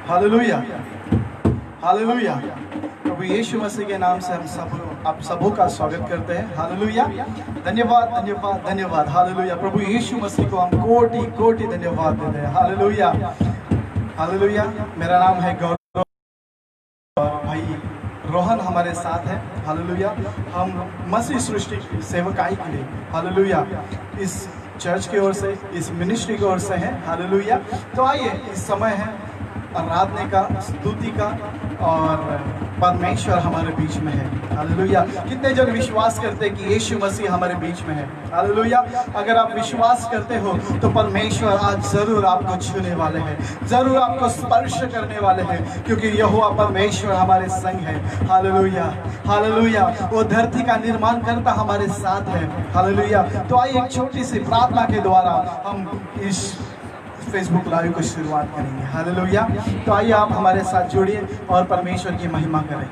Hallelujah, hallelujah. प्रभु यीशु मसीह के नाम से हम आप सबों का स्वागत करते हैं। हालेलुया, धन्यवाद धन्यवाद धन्यवाद। हालेलुया, प्रभु यीशु मसीह को हम कोटि कोटि धन्यवाद देते हैं। Hallelujah, hallelujah. मेरा नाम है गौरव और भाई रोहन हमारे साथ है। हालेलुया, हम मसीह सृष्टि की सेवकाई के लिए हालेलुया इस चर्च की ओर से, इस मिनिस्ट्री की ओर से हैं। हालेलुया। तो आइए, इस समय है आराधना का, स्तुति का, और परमेश्वर हमारे बीच में है। हालेलुया। कितने जन विश्वास करते हैं कि यीशु मसीह हमारे बीच में है? हालेलुया। अगर आप विश्वास करते हो तो परमेश्वर आज जरूर आपको छूने वाले हैं, जरूर आपको स्पर्श करने वाले हैं, क्योंकि यहोवा परमेश्वर हमारे संग है। Hallelujah, hallelujah. वो धरती का निर्माण करता हमारे साथ है। हालेलुया। तो आइए एक छोटी सी प्रार्थना के द्वारा हम इस फेसबुक लाइव को शुरुआत करेंगे। हालेलुया। तो आइए आप हमारे साथ जुड़िए और परमेश्वर की महिमा करें।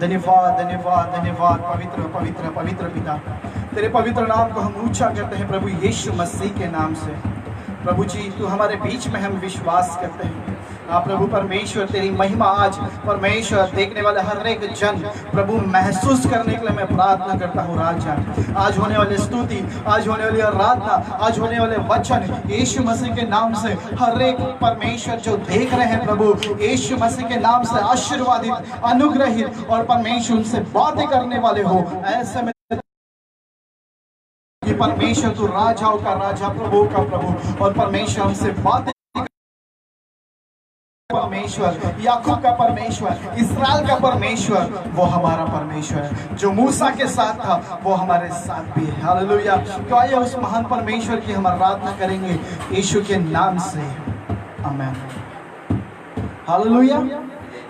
धन्यवाद धन्यवाद धन्यवाद पवित्र पवित्र पवित्र पिता, तेरे पवित्र नाम को हम ऊंचा करते हैं प्रभु यीशु मसीह के नाम से। प्रभु जी, तू हमारे बीच में, हम विश्वास करते हैं। हाँ प्रभु परमेश्वर, तेरी महिमा आज परमेश्वर देखने वाले हर एक जन प्रभु महसूस करने के लिए मैं प्रार्थना करता हूँ। राजा, आज होने वाली स्तुति, आज होने वाली आराधना, आज होने वाले वचन यीशु मसीह के नाम से हर एक परमेश्वर जो देख रहे हैं प्रभु यीशु मसीह के नाम से आशीर्वादित, अनुग्रहित और परमेश्वर उनसे बातें करने वाले हो। ऐसे में कि परमेश्वर तू राजाओं का राजा, प्रभु का प्रभु, और परमेश्वर हमसे बातें, परमेश्वर याकूब का परमेश्वर, इस्राएल का परमेश्वर, वो हमारा परमेश्वर है। जो मूसा के साथ था वो हमारे साथ भी है। हालेलुया। तो आइए उस महान परमेश्वर की हम आराधना करेंगे यीशु के नाम से। आमीन। हालेलुया।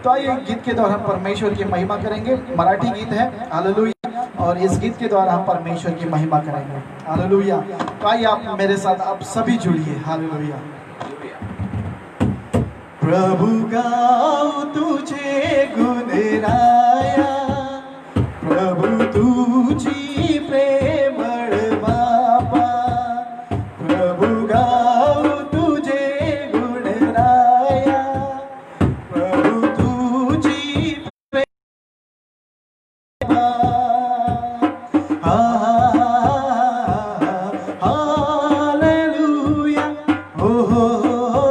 तो आइए गीत के द्वारा हम परमेश्वर की महिमा करेंगे। मराठी गीत है। हालेलुया। और इस गीत के द्वारा हम परमेश्वर की महिमा करेंगे। हालेलुया। तो आइए आप मेरे साथ, आप सभी जुड़िए। हालेलुया। प्रभु गाओ तुझे गुण राया, प्रभु तुझी प्रेमळ बापा, प्रभु गाओ तुझे गुण राया, प्रभु तुझी प्रेमळ हालेलुया। हो हो हो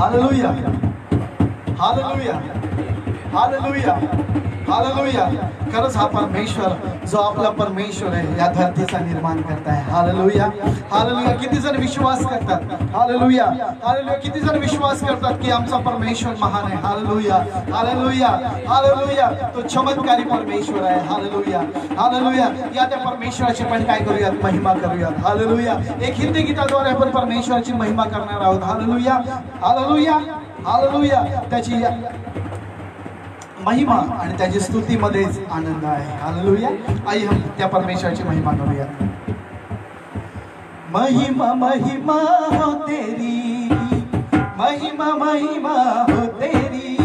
हालेलुया, हालेलुया, हालेलुया, हालेलुया. खरंच हा परमेश्वर जो आपला परमेश्वर आहे या धरतीचा निर्माण करता है. Hallelujah, hallelujah. किती जण विश्वास करतात? Hallelujah, hallelujah. किती जण विश्वास करतात की आमचा परमेश्वर महान आहे? Hallelujah, hallelujah, hallelujah. तो चमत्कारी परमेश्वर आहे. Hallelujah, hallelujah. या त्या परमेश्वराची पण काय करूयात? महिमा करूयात. हालेलुया. एक हिंदी गीताद्वारे आपण परमेश्वराची महिमा करणार आहोत. Hallelujah, hallelujah, hallelujah. त्याची महिमा आणि त्याची स्तुतीमध्येच आनंद आहे. हालेलुया. आई हम त्या परमेश्वराची महिमा करूया. महिमा महिमा हो तेरी, महिमा महिमा हो तेरी,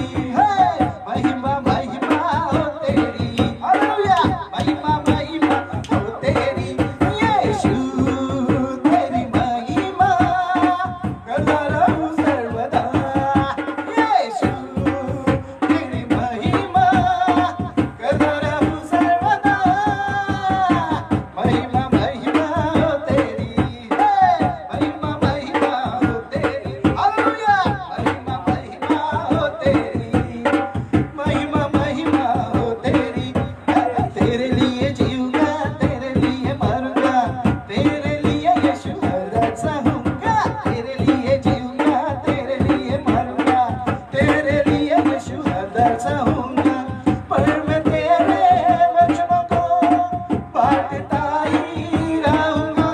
महिमा महिमा हो तेरी. हालेलुया. महिमा महिमा हो तेरी येशू, तेरी महिमा करता रहूं सर्वदा. येशू, तेरी महिमा करता रहूं सर्वदा. महिमा महिमा हो तेरी, महिमा महिमा हो तेरी. हालेलुया. महिमा महिमा हो तेरी, महिमा महिमा हो तेरी. तेरे लिए जीऊंगा, तेरे लिए मरूंगा, तेरे लिए यीशु हर सहूंगा. तेरे लिए जीऊंगा, तेरे लिए मरूंगा, तेरे लिए यीशु हर सहूंगा. पर मैं तेरे वचनों को बांटता ही रहूंगा.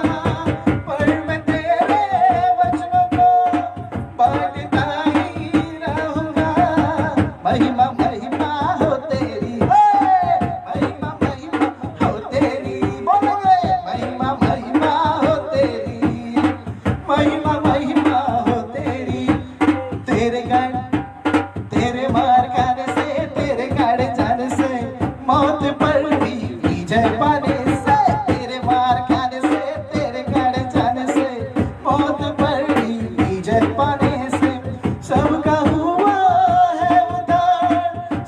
पर मैं तेरे वचनों को बांटता ही रहूंगा. महिमा महिमा हो तेरी, महिमा महिमा हो तेरी. बोलोगे महिमा महिमा हो तेरी, महिमा महिमा हो तेरी. तेरे गण तेरे मार खाने से, तेरे गाड़े जाने से, मौत पर भी विजय पाने से. तेरे मार खाने से, तेरे गाड़े जाने से, मौत पर भी विजय पाने से. सबका हुआ है उद्धार,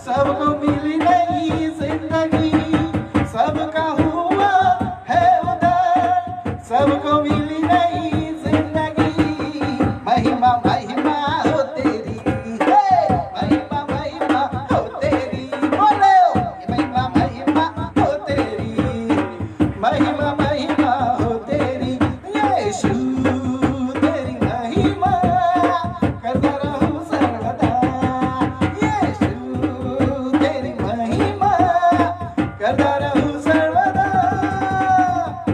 सबको मिली नई जिंदगी. सबका हुआ है उद्धार, सबको मिली नई जिंदगी. महिमा महिमा हो तेरी, महिमा महिमा हो तेरी. बोलो महिमा महिमा हो तेरी, महिमा महिमा हो तेरी. यीशु, तेरी महिमा करता रहूं सर्वदा. यीशु, तेरी महिमा करता रहूं सर्वदा.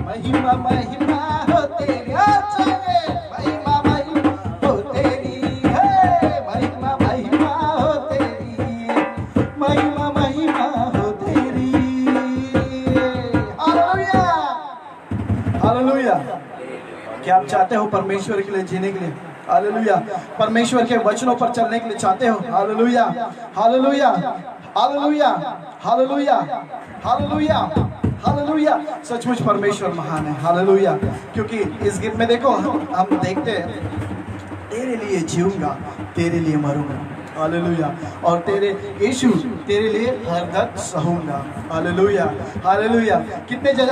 महिमा महिमा हो तेरी. महिमा महिमा हो तेरी, महिमा महिमा हो तेरी, महिमा महिमा हो तेरी. Hallelujah, hallelujah. क्या आप चाहते हो परमेश्वर के लिए जीने के लिए? हालेलुया. परमेश्वर के वचनों पर चलने के लिए चाहते हो? Hallelujah, hallelujah, hallelujah, hallelujah, hallelujah, hallelujah. सचमुच परमेश्वर महान है. हालेलुया. क्योंकि इस गीत में देखो हम देखते हैं, तेरे लिए जीऊंगा, तेरे लिए मरूंगा. हालेलुया. और तेरे यीशु, तेरे लिए हर दर्द सहूंगा. Hallelujah, hallelujah. कितने जन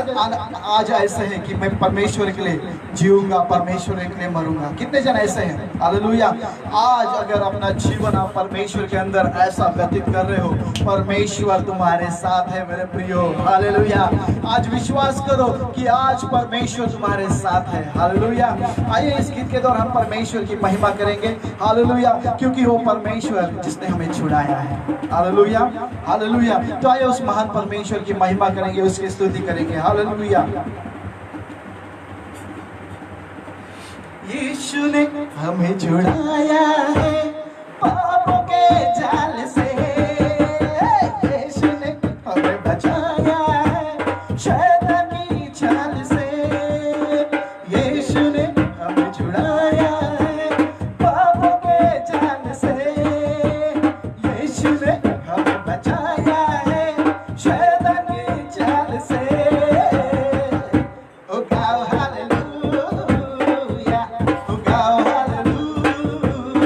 आज ऐसे हैं कि मैं परमेश्वर के लिए जीऊंगा, परमेश्वर के लिए मरूंगा? कितने जन ऐसे हैं? हालेलुया. आज अगर अपना जीवन आप परमेश्वर के अंदर ऐसा व्यतीत कर रहे हो, परमेश्वर तुम्हारे साथ है मेरे प्रियो. हालेलुया. आज विश्वास करो कि आज परमेश्वर तुम्हारे साथ है. हालेलुया. आइए इस गीत के दौरान हम परमेश्वर की महिमा करेंगे. हालेलुया. क्योंकि वो परमेश्वर जिसने हमें छुड़ाया है. Hallelujah, hallelujah. तो आइए उस महान परमेश्वर की महिमा करेंगे, उसकी स्तुति करेंगे. हालेलुया. यीशु ने हमें छुड़ाया है पापों के जाल से. यीशु ने हमें बचाया है शैतान की चाल से. यीशु ने हमें छुड़ाया है पापों के जाल से. यीशु ने हमें बचाया है शैतान की चाल से. ओ गाओ हालेलुया, ओ गाओ हालेलुया.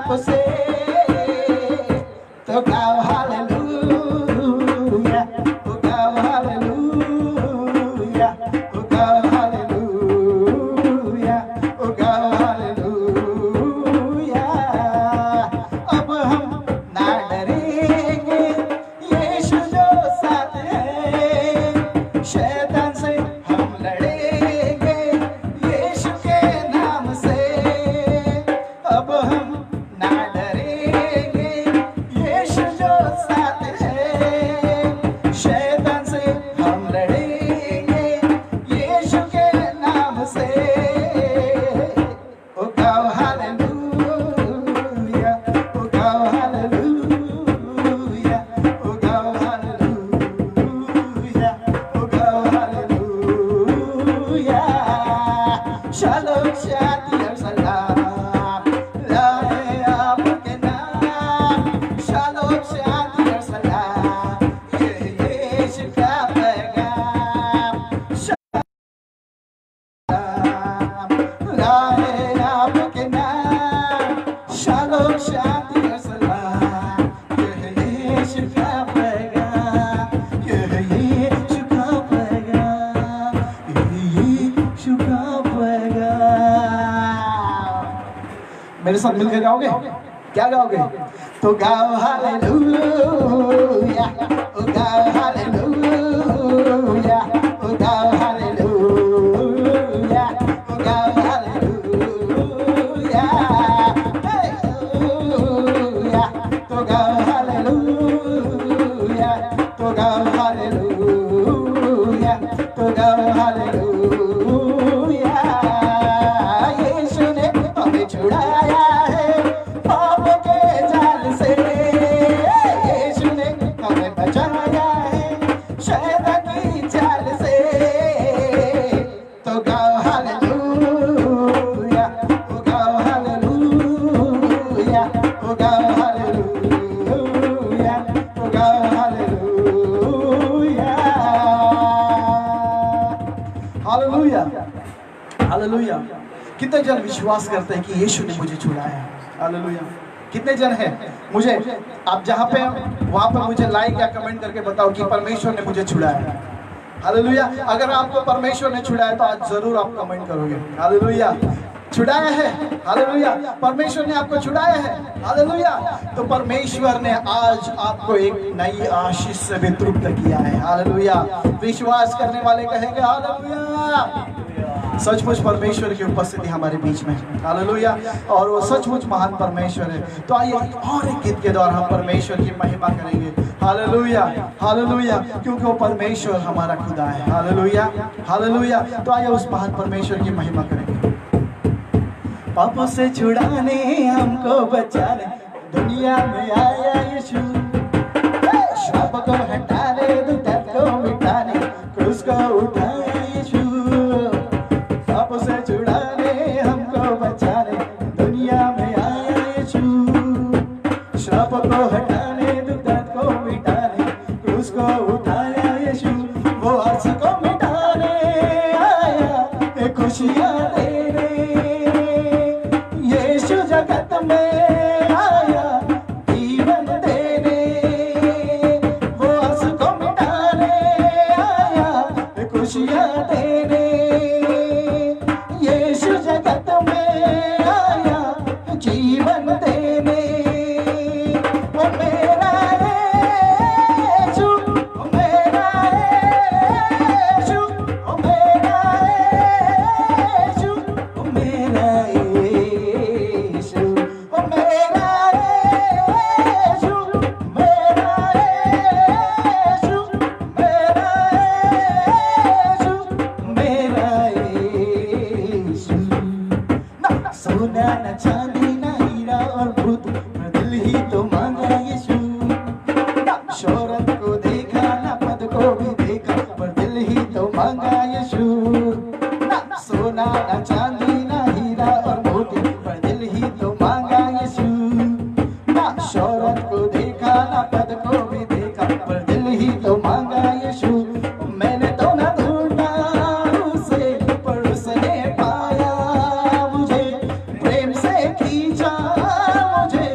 पाप से, तो गाओ हालेलुया, ओ गाओ हालेलुया, ओ गाओ हालेलुया, ओ गाओ हालेलुया। अब हम ना डरेंगे, यीशु जो साथ है, शैतान से हम लड़ेंगे यीशु के नाम से। अब हम ना डरेंगे, यीशु जो साथ है, शैतान से हम लड़ेंगे यीशु के नाम से। ओ गाओ हालेलुया, ओ गाओ हालेलुया, ओ गाओ हालेलुया, ओ गाओ हालेलुया। शालोम शादी और सलाम लाए आपके नाम, शालोम शादी और सलाम, ये यीशु का पैगाम। शालोम लाए आपके नाम, शालोम शादी और सलाम, ये यीशु का पैगाम, ये यीशु का पैगाम, ये यीशु का पैगाम। मेरे साथ मिलकर गाओगे? क्या गाओगे? तो गाओ हालेलुया, ओ गाओ हालेलुया, ओ गाओ हालेलुया, ओ गाओ हालेलुया, हालेलुया, तो गाओ हालेलुया, तो गाओ हालेलुया, तो गाओ हालेलुया। यीशु ने हमें छुड़ाया है पाप के जाल से, यीशु ने हमें बचाया है शैतान की चाल से। तो गाओ हालेलुया, ओ गाओ हालेलुया, ओ गाओ हालेलुया, ओ गाओ हालेलुया। Hallelujah, hallelujah. कितने जन विश्वास करते हैं कि यीशु ने मुझे छुड़ाया है? हालेलुया। कितने जन हैं? मुझे आप जहाँ पे वहाँ पर मुझे लाइक या कमेंट करके बताओ कि परमेश्वर ने मुझे छुड़ाया है। हालेलुया। अगर आपको परमेश्वर ने छुड़ाया तो आज जरूर आप कमेंट करोगे हालेलुया। छुड़ाया है, हालेलुया। परमेश्वर ने आपको छुड़ाया है, हालेलुया। तो परमेश्वर ने आज आपको एक नई आशीष से भी तृप्त किया है, हालेलुया। विश्वास करने वाले कहेंगे हालेलुया। सचमुच परमेश्वर की उपस्थिति हमारे बीच में, हालेलुया। और वो सचमुच महान परमेश्वर है। तो आइए और एक गीत के द्वारा हम परमेश्वर की महिमा करेंगे, हालेलुया, हालेलुया। क्योंकि वो परमेश्वर हमारा खुदा है, हालेलुया, हालेलुया। तो आइए उस महान परमेश्वर की महिमा करेंगे। पापों से छुड़ाने हमको बचाने दुनिया में आया यीशु, श्राप को हटाने दर्द को मिटाने क्रूस को उठाया यीशु। पापों से छुड़ाने हमको बचाने दुनिया में आया यीशु, श्राप को हटाने दर्द को मिटाने क्रूस को उठाया यीशु। वो अर्ज को मिटाने आया, खुशियाँ देने यीशु जगत में आया, जीवन देने। वो अर्ज को मिटाने आया, खुशियाँ देने यीशु जगत में आया, जीवन देने। वो मेरा यीशु, वो मेरा यीशु, वो मेरा यीशु, वो मेरा यीशु, वो मेरा यीशु, मेरा यीशु, मेरा यीशु, मेरा यीशु। ना सोना न चांदी न हीरा और भूत, दिल ही तो मांगा यीशु। ना शोहरत को देखा ना पद को भी देखा, पर दिल ही तो मांगा यीशु। ना सोना ना चांदी ना हीरा और मोती, पर दिल ही तो मांगा यीशु। ना शोहरत को देखा ना पद को भी देखा, पर दिल ही तो मांगा यीशु। मैंने तो ना ढूंढा उसे, पर उसने पाया मुझे, प्रेम से खींचा मुझे,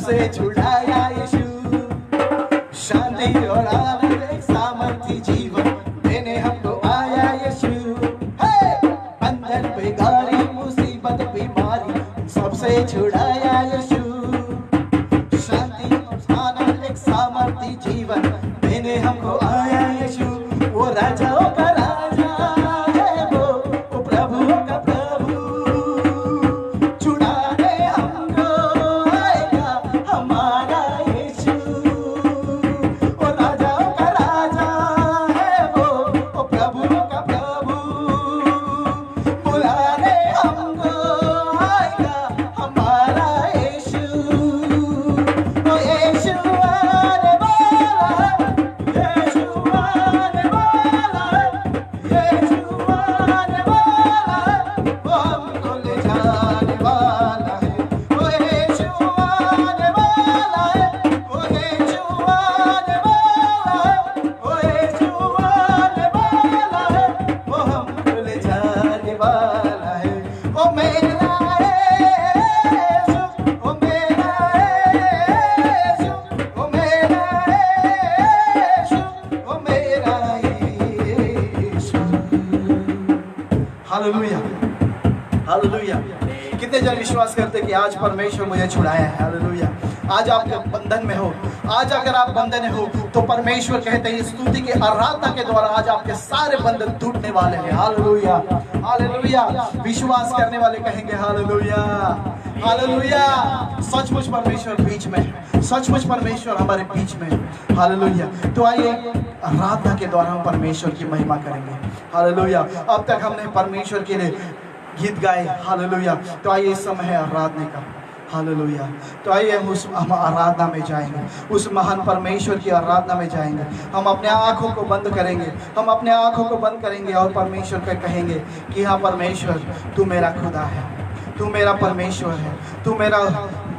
सबसे छुड़ाया यीशु। शांति और आनंद एक सामर्थी जीवन देने हमको आया यीशु। बंधन बेगारी मुसीबत बीमारी सबसे छुड़ाया यीशु। शांति और आनंद एक सामर्थी जीवन देने हमको आया यीशु। वो राजाओं का राजा है, वो प्रभुओं का प्रभु, छुड़ाने हमको आएगा हमारा यीशु। वो राजाओं का राजा है, वो प्रभुओं का प्रभु, बुलाने हमको आएगा हमारा यीशु। वो यीशु आने वाला है, यीशु आने वाला है, यीशु आने वाला है, वो हमको ले जाने वाला है। वो यीशु आने वाला है, वो यीशु आने वाला है, वो यीशु आने वाला है, वो हमको ले जाने वाला है। ओ मेरा यीशु, ओ मेरा यीशु, ओ मेरा यीशु, ओ मेरा यीशु। Hallelujah, hallelujah. कितने जन विश्वास करते कि आज परमेश्वर मुझे छुड़ाया है? हालेलुया। आज आप जब बंधन में हो, आज अगर आप बंधन में हो तो परमेश्वर कहते हैं स्तुति के आराधना के द्वारा आज आपके सारे बंधन टूटने वाले हैं। Hallelujah, hallelujah. विश्वास करने वाले कहेंगे हालेलुया, हालेलुया। सचमुच परमेश्वर बीच में है, सचमुच परमेश्वर हमारे बीच में है। हालेलुया। तो आइए आराधना के द्वारा हम परमेश्वर की महिमा करेंगे। हालेलुया। अब तक हमने परमेश्वर के लिए गीत गाए। हालेलुया। तो आइए इस समय है आराधना का। हालेलुया। तो आइए हम आराधना में जाएंगे, उस महान परमेश्वर की आराधना में जाएंगे। हम अपने आँखों को बंद करेंगे, हम अपने आँखों को बंद करेंगे और परमेश्वर को कहेंगे कि हाँ परमेश्वर, तू मेरा खुदा है, तू मेरा परमेश्वर है, तू मेरा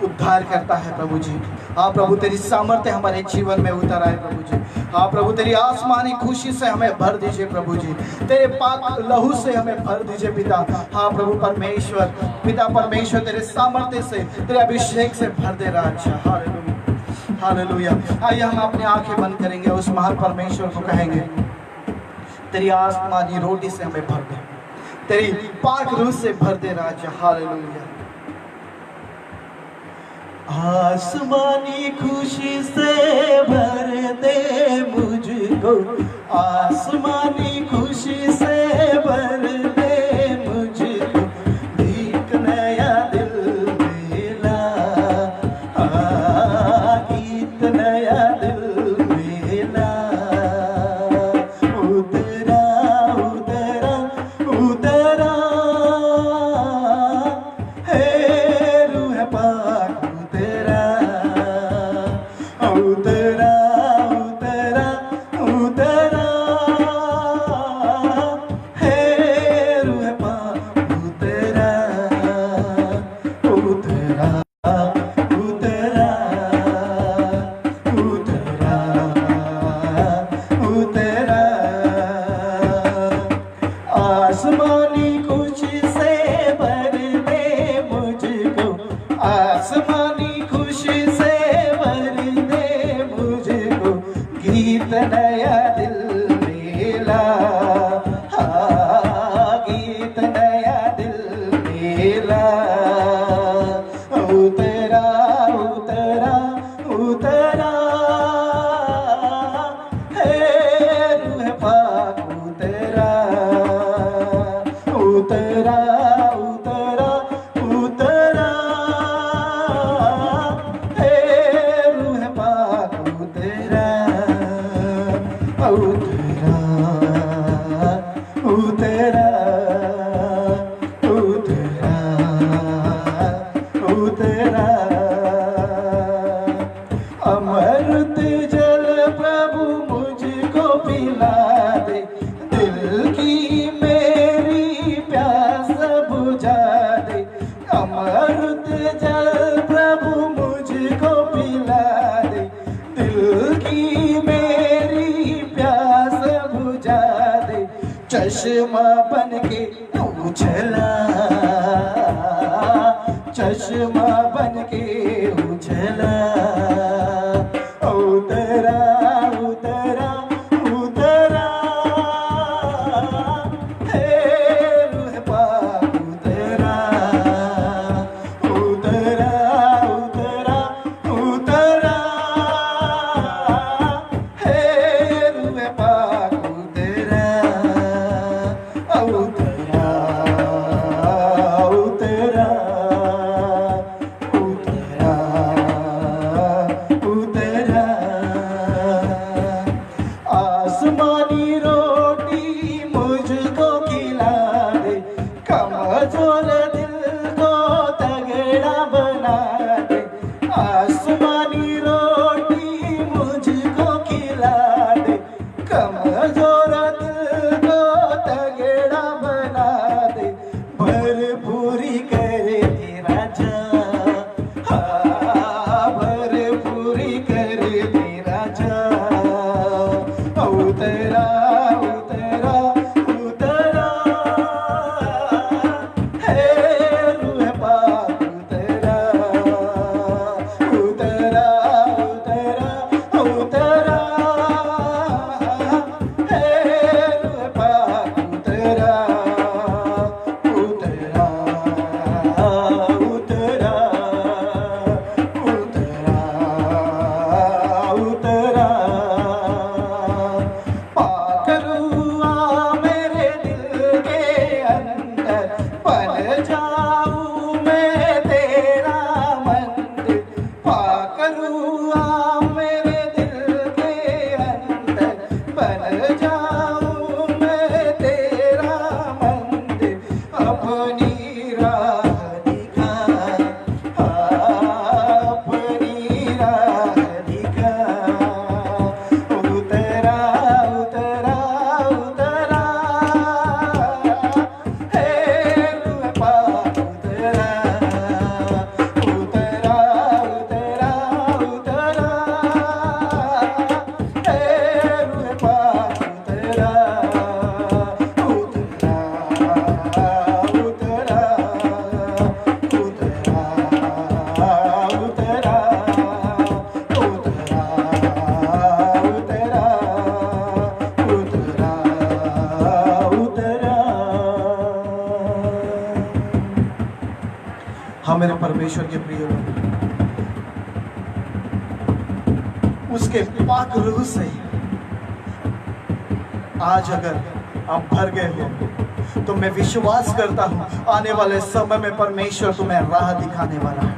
उद्धार करता है प्रभु जी। हाँ प्रभु, तेरी सामर्थ्य हमारे जीवन में उतर आए प्रभु जी। हाँ प्रभु, तेरी आसमानी खुशी से हमें भर दीजिए प्रभु जी, तेरे पाक लहू से हमें भर दीजिए पिता। हाँ प्रभु परमेश्वर, पिता परमेश्वर, तेरे सामर्थ्य से, तेरे अभिषेक से भर दे राजा। Hallelujah, hallelujah. आइए हम अपनी आंखें बंद करेंगे, उस महान परमेश्वर को कहेंगे तेरी आसमानी रोटी से हमें भर दे, तेरी पाक रूह से भर दे राजा। हालेलुया। आसमानी खुशी से भर दे मुझको, आसमानी खुशी से भर दे मुझको, एक नया दिल मिला, गीत नया दिल मिला। उतरा उतरा उतरा है रूह पाक, उतरा उतरा उतरा है रूह पाक, उतरा उतरा उतरा उतरा उतरा। आसमानी खुशी से भर दे मुझको, आसमानी खुशी से भर दे मुझको, गीत नया दिल मिला, गीत नया दिल मिला। उतरा उतरा उतरा है रूह पाक, उतरा उतरा उतरा उतरा है रूह पाक, उतरा उतरा उतरा उतरा उतरा। अमृत जल प्रभु मुझको पिला दे, दिल की मेरी प्यास बुझा दे। अमृत जल प्रभु मुझको पिला दे, दिल की मेरी प्यास बुझा दे। चश्मा बन के उछला, चश्मा बन के उछला। करूँ आ मेरे दिल के अंदर, बन जाऊँ मैं तेरा मंदिर, अपनी राह दिखा, अपनी राह दिखा। उतरा उतरा उतरा, हे रूह पाक उतरा, उतरा उतरा उतरा, हे रूह पाक उतरा, उतरा उतरा उतरा, उतरा उतरा उतरा उतरा। हाँ मेरे परमेश्वर के प्रिय लोग, उसके पाक रूह से आज अगर आप भर गए हो तो मैं विश्वास करता हूं आने वाले समय में परमेश्वर तुम्हें राह दिखाने वाला है।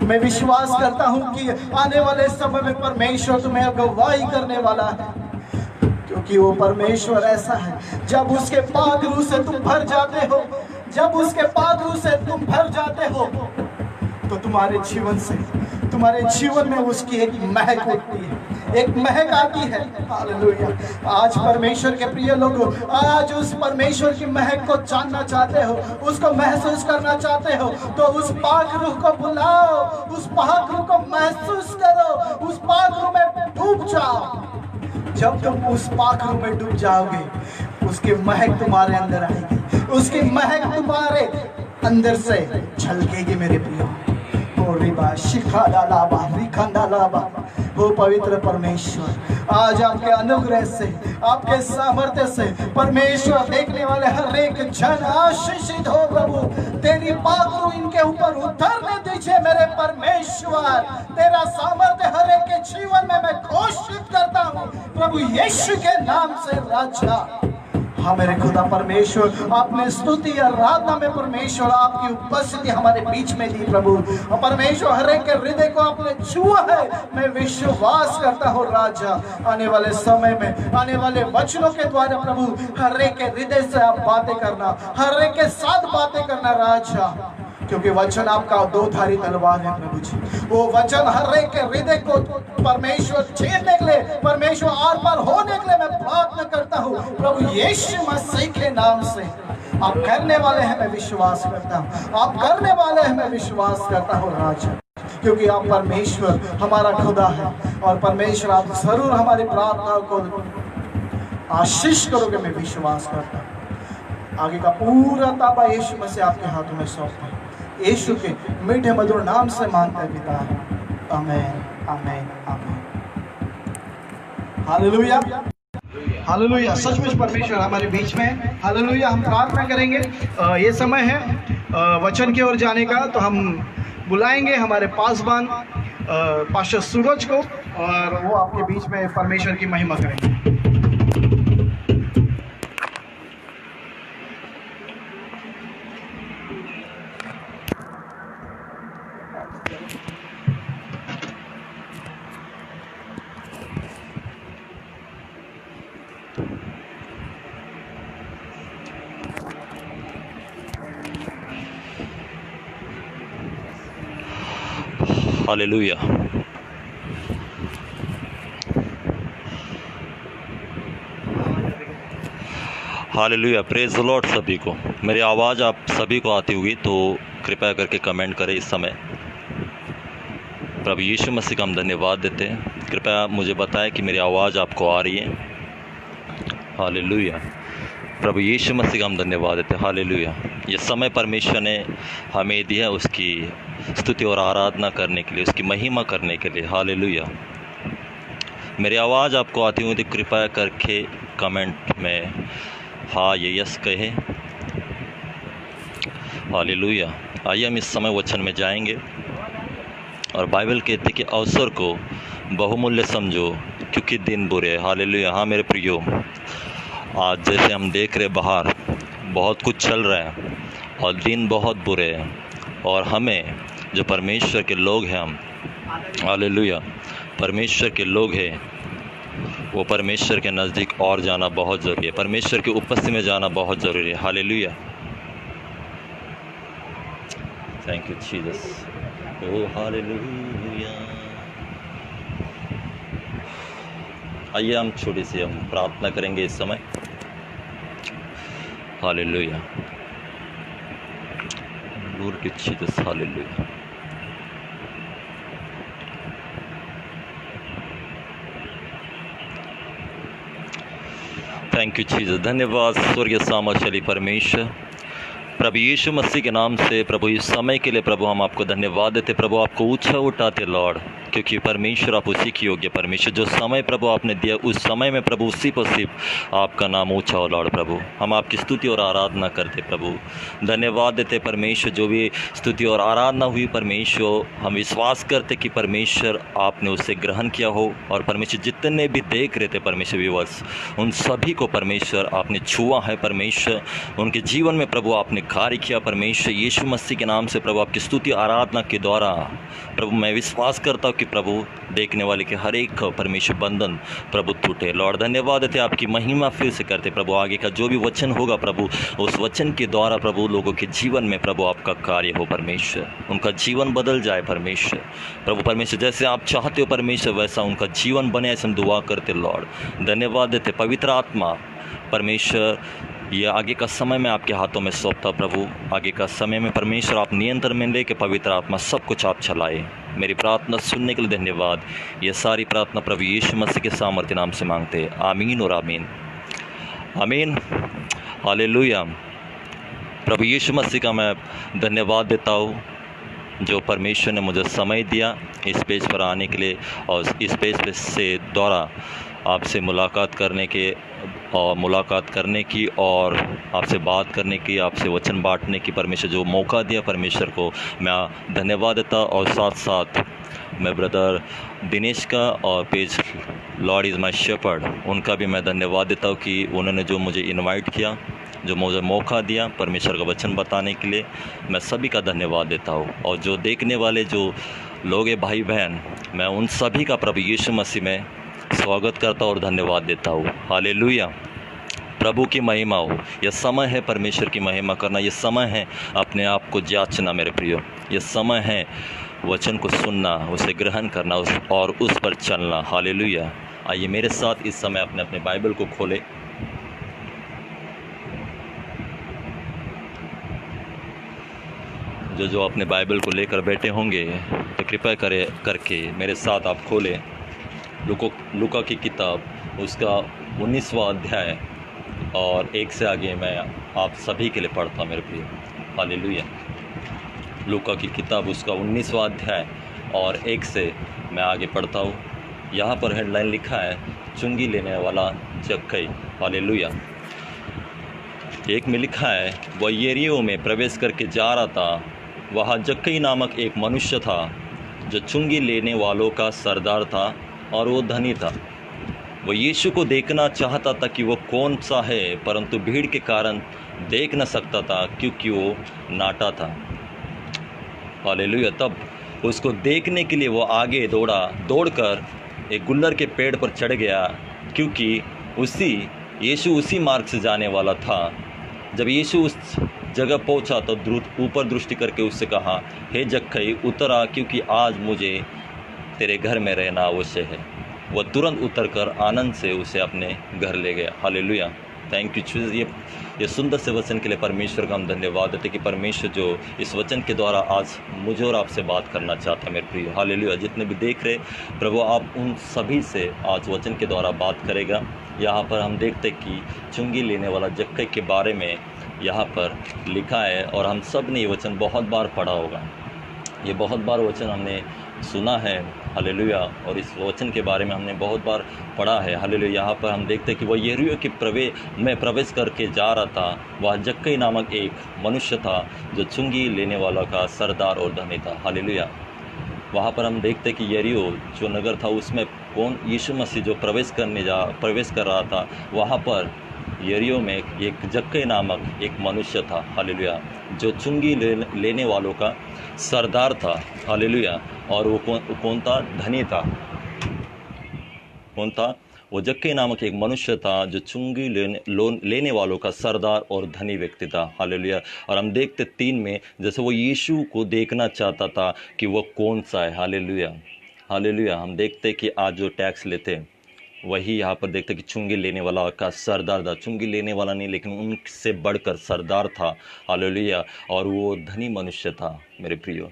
मैं विश्वास करता हूं कि आने वाले समय में परमेश्वर तुम्हें अगुवाई करने वाला है, क्योंकि वो परमेश्वर ऐसा है। जब उसके पाक रूह से तुम भर जाते हो, जब उसके पाक रूह से तुम भर जाते हो, तो तुम्हारे जीवन में उसकी एक महक होती है, एक महक आती है। हालेलुया। आज परमेश्वर के प्रिय लोगों, आज उस परमेश्वर की महक को जानना चाहते हो, उसको महसूस करना चाहते हो, तो उस पाक रूह को बुलाओ, उस पाक रूह को महसूस करो, उस पाक रूह में डूब जाओ। जब तुम उस पाक रूह में डूब जाओगे, उसकी महक तुम्हारे अंदर आएगी, उसकी महक तुम्हारे अंदर से झलकेगी मेरे प्रियो। हो पवित्र परमेश्वर, आज आपके अनुग्रह से, आपके सामर्थ्य से परमेश्वर देखने वाले हर एक जन आशीषित हो। प्रभु तेरी पाक रूह इनके ऊपर उतरने दीजिए मेरे परमेश्वर। तेरा सामर्थ्य हर एक के जीवन में मैं घोषित करता हूँ प्रभु यीशु के नाम से। राजा हाँ मेरे खुदा परमेश्वर, आपने स्तुति आराधना में परमेश्वर आपकी उपस्थिति हमारे बीच में दी प्रभु। और परमेश्वर हर एक के हृदय को आपने छुआ है, मैं विश्वास करता हूँ राजा आने वाले समय में, आने वाले वचनों के द्वारा प्रभु हर एक के हृदय से आप बातें करना, हर एक के साथ बातें करना राजा, क्योंकि वचन आपका दो धारी तलवार है प्रभु जी। वो वचन हर एक के हृदय को परमेश्वर छेदने के लिए, परमेश्वर आर पार होने के लिए मैं प्रार्थना करता हूँ प्रभु यीशु मसीह के नाम से। आप करने वाले हैं, मैं विश्वास करता हूँ, आप करने वाले हैं, मैं विश्वास करता हूँ राजा, क्योंकि आप परमेश्वर हमारा खुदा है। और परमेश्वर आप जरूर हमारी प्रार्थनाओं को आशीष करोगे, मैं विश्वास करता हूँ। आगे का पूरा ताबा यीशु मसीह आपके हाथों में सौंपता हूँ, यीशु के मीठे मधुर नाम से मांगता पिता, आमीन आमीन आमीन। Hallelujah hallelujah. सचमुच परमेश्वर हमारे बीच में है। हालेलुया। हम प्रार्थना करेंगे, ये समय है वचन की ओर जाने का, तो हम बुलाएंगे हमारे पासवान पास्टर सूरज को, और वो आपके बीच में परमेश्वर की महिमा करेंगे। Hallelujah. Hallelujah. Praise the Lord. सभी को मेरी आवाज़ आप सभी को आती होगी तो कृपया करके कमेंट करें। इस समय प्रभु यीशु मसीह का हम धन्यवाद देते हैं। कृपया मुझे बताएं कि मेरी आवाज़ आपको आ रही है। हालेलुया। प्रभु यीशु मसीह का हम धन्यवाद देते हैं। हालेलुया। ये समय परमेश्वर ने हमें दिया उसकी स्तुति और आराधना करने के लिए, उसकी महिमा करने के लिए। हालेलुया। मेरी आवाज़ आपको आती हुई तो कृपया करके कमेंट में हाँ या यस कहे। हालेलुया। आइए हम इस समय वचन में जाएंगे, और बाइबल कहती कि अवसर को बहुमूल्य समझो क्योंकि दिन बुरे हैं। हालेलुया। हाँ मेरे प्रियो, आज जैसे हम देख रहे बाहर बहुत कुछ चल रहा है और दिन बहुत बुरे हैं, और हमें जो परमेश्वर के लोग हैं हालेलुया। परमेश्वर के लोग हैं, वो परमेश्वर के नज़दीक और जाना बहुत ज़रूरी है, परमेश्वर की उपस्थिति में जाना बहुत ज़रूरी है। Hallelujah, thank you Jesus. Oh hallelujah. आइए हम छोटी सी हम प्रार्थना करेंगे इस समय। Hallelujah, glory to Jesus. Hallelujah. Thank you Jesus. धन्यवाद स्वर्गीय सामर्थ्यशाली परमेश्वर, प्रभु यीशु मसीह के नाम से प्रभु इस समय के लिए प्रभु हम आपको धन्यवाद देते प्रभु, आपको ऊंचा उठाते लॉर्ड, क्योंकि परमेश्वर आप उसी की योग्य परमेश्वर। जो समय प्रभु आपने दिया उस समय में प्रभु उसी पर सिर्फ आपका नाम ऊंचा हो लॉर्ड। प्रभु हम आपकी स्तुति और आराधना करते प्रभु, धन्यवाद देते परमेश्वर। जो भी स्तुति और आराधना हुई परमेश्वर, हम विश्वास करते कि परमेश्वर आपने उसे ग्रहण किया हो, और परमेश्वर जितने भी देख रहे थे परमेश्वर व्यूअर्स, उन सभी को परमेश्वर आपने छुआ है परमेश्वर, उनके जीवन में प्रभु आपने कार्य किया परमेश्वर। यीशु मसीह के नाम से प्रभु आपकी स्तुति आराधना के द्वारा प्रभु मैं विश्वास करता हूँ कि प्रभु देखने वाले के हर एक परमेश्वर बंधन प्रभु टूटे लॉर्ड। धन्यवाद देते, आपकी महिमा फिर से करते प्रभु। आगे का जो भी वचन होगा प्रभु, उस वचन के द्वारा प्रभु लोगों के जीवन में प्रभु आपका कार्य हो परमेश्वर, उनका जीवन बदल जाए परमेश्वर। प्रभु परमेश्वर जैसे आप चाहते हो परमेश्वर वैसा उनका जीवन बने, ऐसे हम दुआ करते लॉर्ड। धन्यवाद देते पवित्र आत्मा परमेश्वर, ये आगे का समय मैं आपके हाथों में सौंपता प्रभु। आगे का समय में परमेश्वर आप नियंत्रण में लेके पवित्र आत्मा सब कुछ आप चलाए। मेरी प्रार्थना सुनने के लिए धन्यवाद। ये सारी प्रार्थना प्रभु यीशु मसीह के सामर्थ्य नाम से मांगते, आमीन और आमीन, आमीन। हालेलुया। प्रभु यीशु मसीह का मैं धन्यवाद देता हूँ जो परमेश्वर ने मुझे समय दिया इस पेज पर आने के लिए, और इस पेज से द्वारा आपसे मुलाकात करने की और आपसे बात करने की, आपसे वचन बांटने की परमेश्वर जो मौका दिया परमेश्वर को मैं धन्यवाद देता। और साथ साथ मैं ब्रदर दिनेश का और page Lord is my shepherd, उनका भी मैं धन्यवाद देता हूँ कि उन्होंने जो मुझे इनवाइट किया, जो मुझे मौका दिया परमेश्वर का वचन बताने के लिए, मैं सभी का धन्यवाद देता हूँ। और जो देखने वाले जो लोग हैं भाई बहन, मैं उन सभी का प्रभु यीशु मसीह में स्वागत करता और धन्यवाद देता हूँ। हालेलुया। प्रभु की महिमा हो। यह समय है परमेश्वर की महिमा करना, यह समय है अपने आप को जांचना मेरे प्रियो, यह समय है वचन को सुनना, उसे ग्रहण करना और उस पर चलना। हालेलुया। आइए मेरे साथ इस समय अपने अपने बाइबल को खोले। जो अपने बाइबल को लेकर बैठे होंगे तो कृपया करके मेरे साथ आप खोलें लूका की किताब, उसका 19वां अध्याय और 1 से आगे मैं आप सभी के लिए पढ़ता मेरे प्रिय। हालेलुया। लूका की किताब उसका 19वां अध्याय और 1 से मैं आगे पढ़ता हूँ। यहाँ पर हेडलाइन लिखा है, चुंगी लेने वाला जक्कई। हालेलुया। एक में लिखा है, वह यरीहो में प्रवेश करके जा रहा था, वहाँ जक्कई नामक एक मनुष्य था जो चुंगी लेने वालों का सरदार था और वो धनी था। वो यीशु को देखना चाहता था कि वो कौन सा है, परंतु भीड़ के कारण देख न सकता था क्योंकि वो नाटा था। हालेलुया। तब उसको देखने के लिए वो आगे दौड़कर एक गुल्लर के पेड़ पर चढ़ गया, क्योंकि यीशु उसी मार्ग से जाने वाला था। जब यीशु उस जगह पहुंचा तो ऊपर दृष्टि करके उससे कहा, हे जक्कई उतर आ, क्योंकि आज मुझे तेरे घर में रहना अवश्य है। वह तुरंत उतरकर आनंद से उसे अपने घर ले गया। हालेलुया। Thank you Jesus. ये सुंदर से वचन के लिए परमेश्वर का हम धन्यवाद देते कि परमेश्वर जो इस वचन के द्वारा आज मुझे और आपसे बात करना चाहता है मेरे प्रिय। हालेलुया। जितने भी देख रहे प्रभु, आप उन सभी से आज वचन के द्वारा बात करेगा। यहाँ पर हम देखते कि चुंगी लेने वाला जक्कई के बारे में यहाँ पर लिखा है, और हम सब ने ये वचन बहुत बार पढ़ा होगा, ये बहुत बार वचन हमने सुना है। हालेलुया। और इस वचन के बारे में हमने बहुत बार पढ़ा है। हालेलुया। यहाँ पर हम देखते हैं कि वह यरीहो के प्रवेश करके जा रहा था, वह जक्कई नामक एक मनुष्य था जो चुंगी लेने वाला का सरदार और धनी था। हालेलुया। वहाँ पर हम देखते हैं कि यरीहो जो नगर था उसमें कौन, यीशु मसीह जो प्रवेश कर रहा था, वहाँ पर यरीहो में एक जक्कई नामक एक मनुष्य था, हालेलुया, जो चुंगी लेने वालों का सरदार था, हालेलुया। और वो कौन था? धनी था। कौन था? वो जक्कई नामक एक मनुष्य था जो चुंगी लेने वालों का सरदार और धनी व्यक्ति था, हालेलुया। और हम देखते 3 में जैसे वो यीशु को देखना चाहता था कि वो कौन सा है, हालेलुया, हालेलुया। हम देखते कि आज जो टैक्स लेते वही यहाँ पर देखते कि चुंगी लेने वाला का सरदार था। चुंगी लेने वाला नहीं, लेकिन उनसे बढ़कर सरदार था, हालेलुया। और वो धनी मनुष्य था मेरे प्रियो।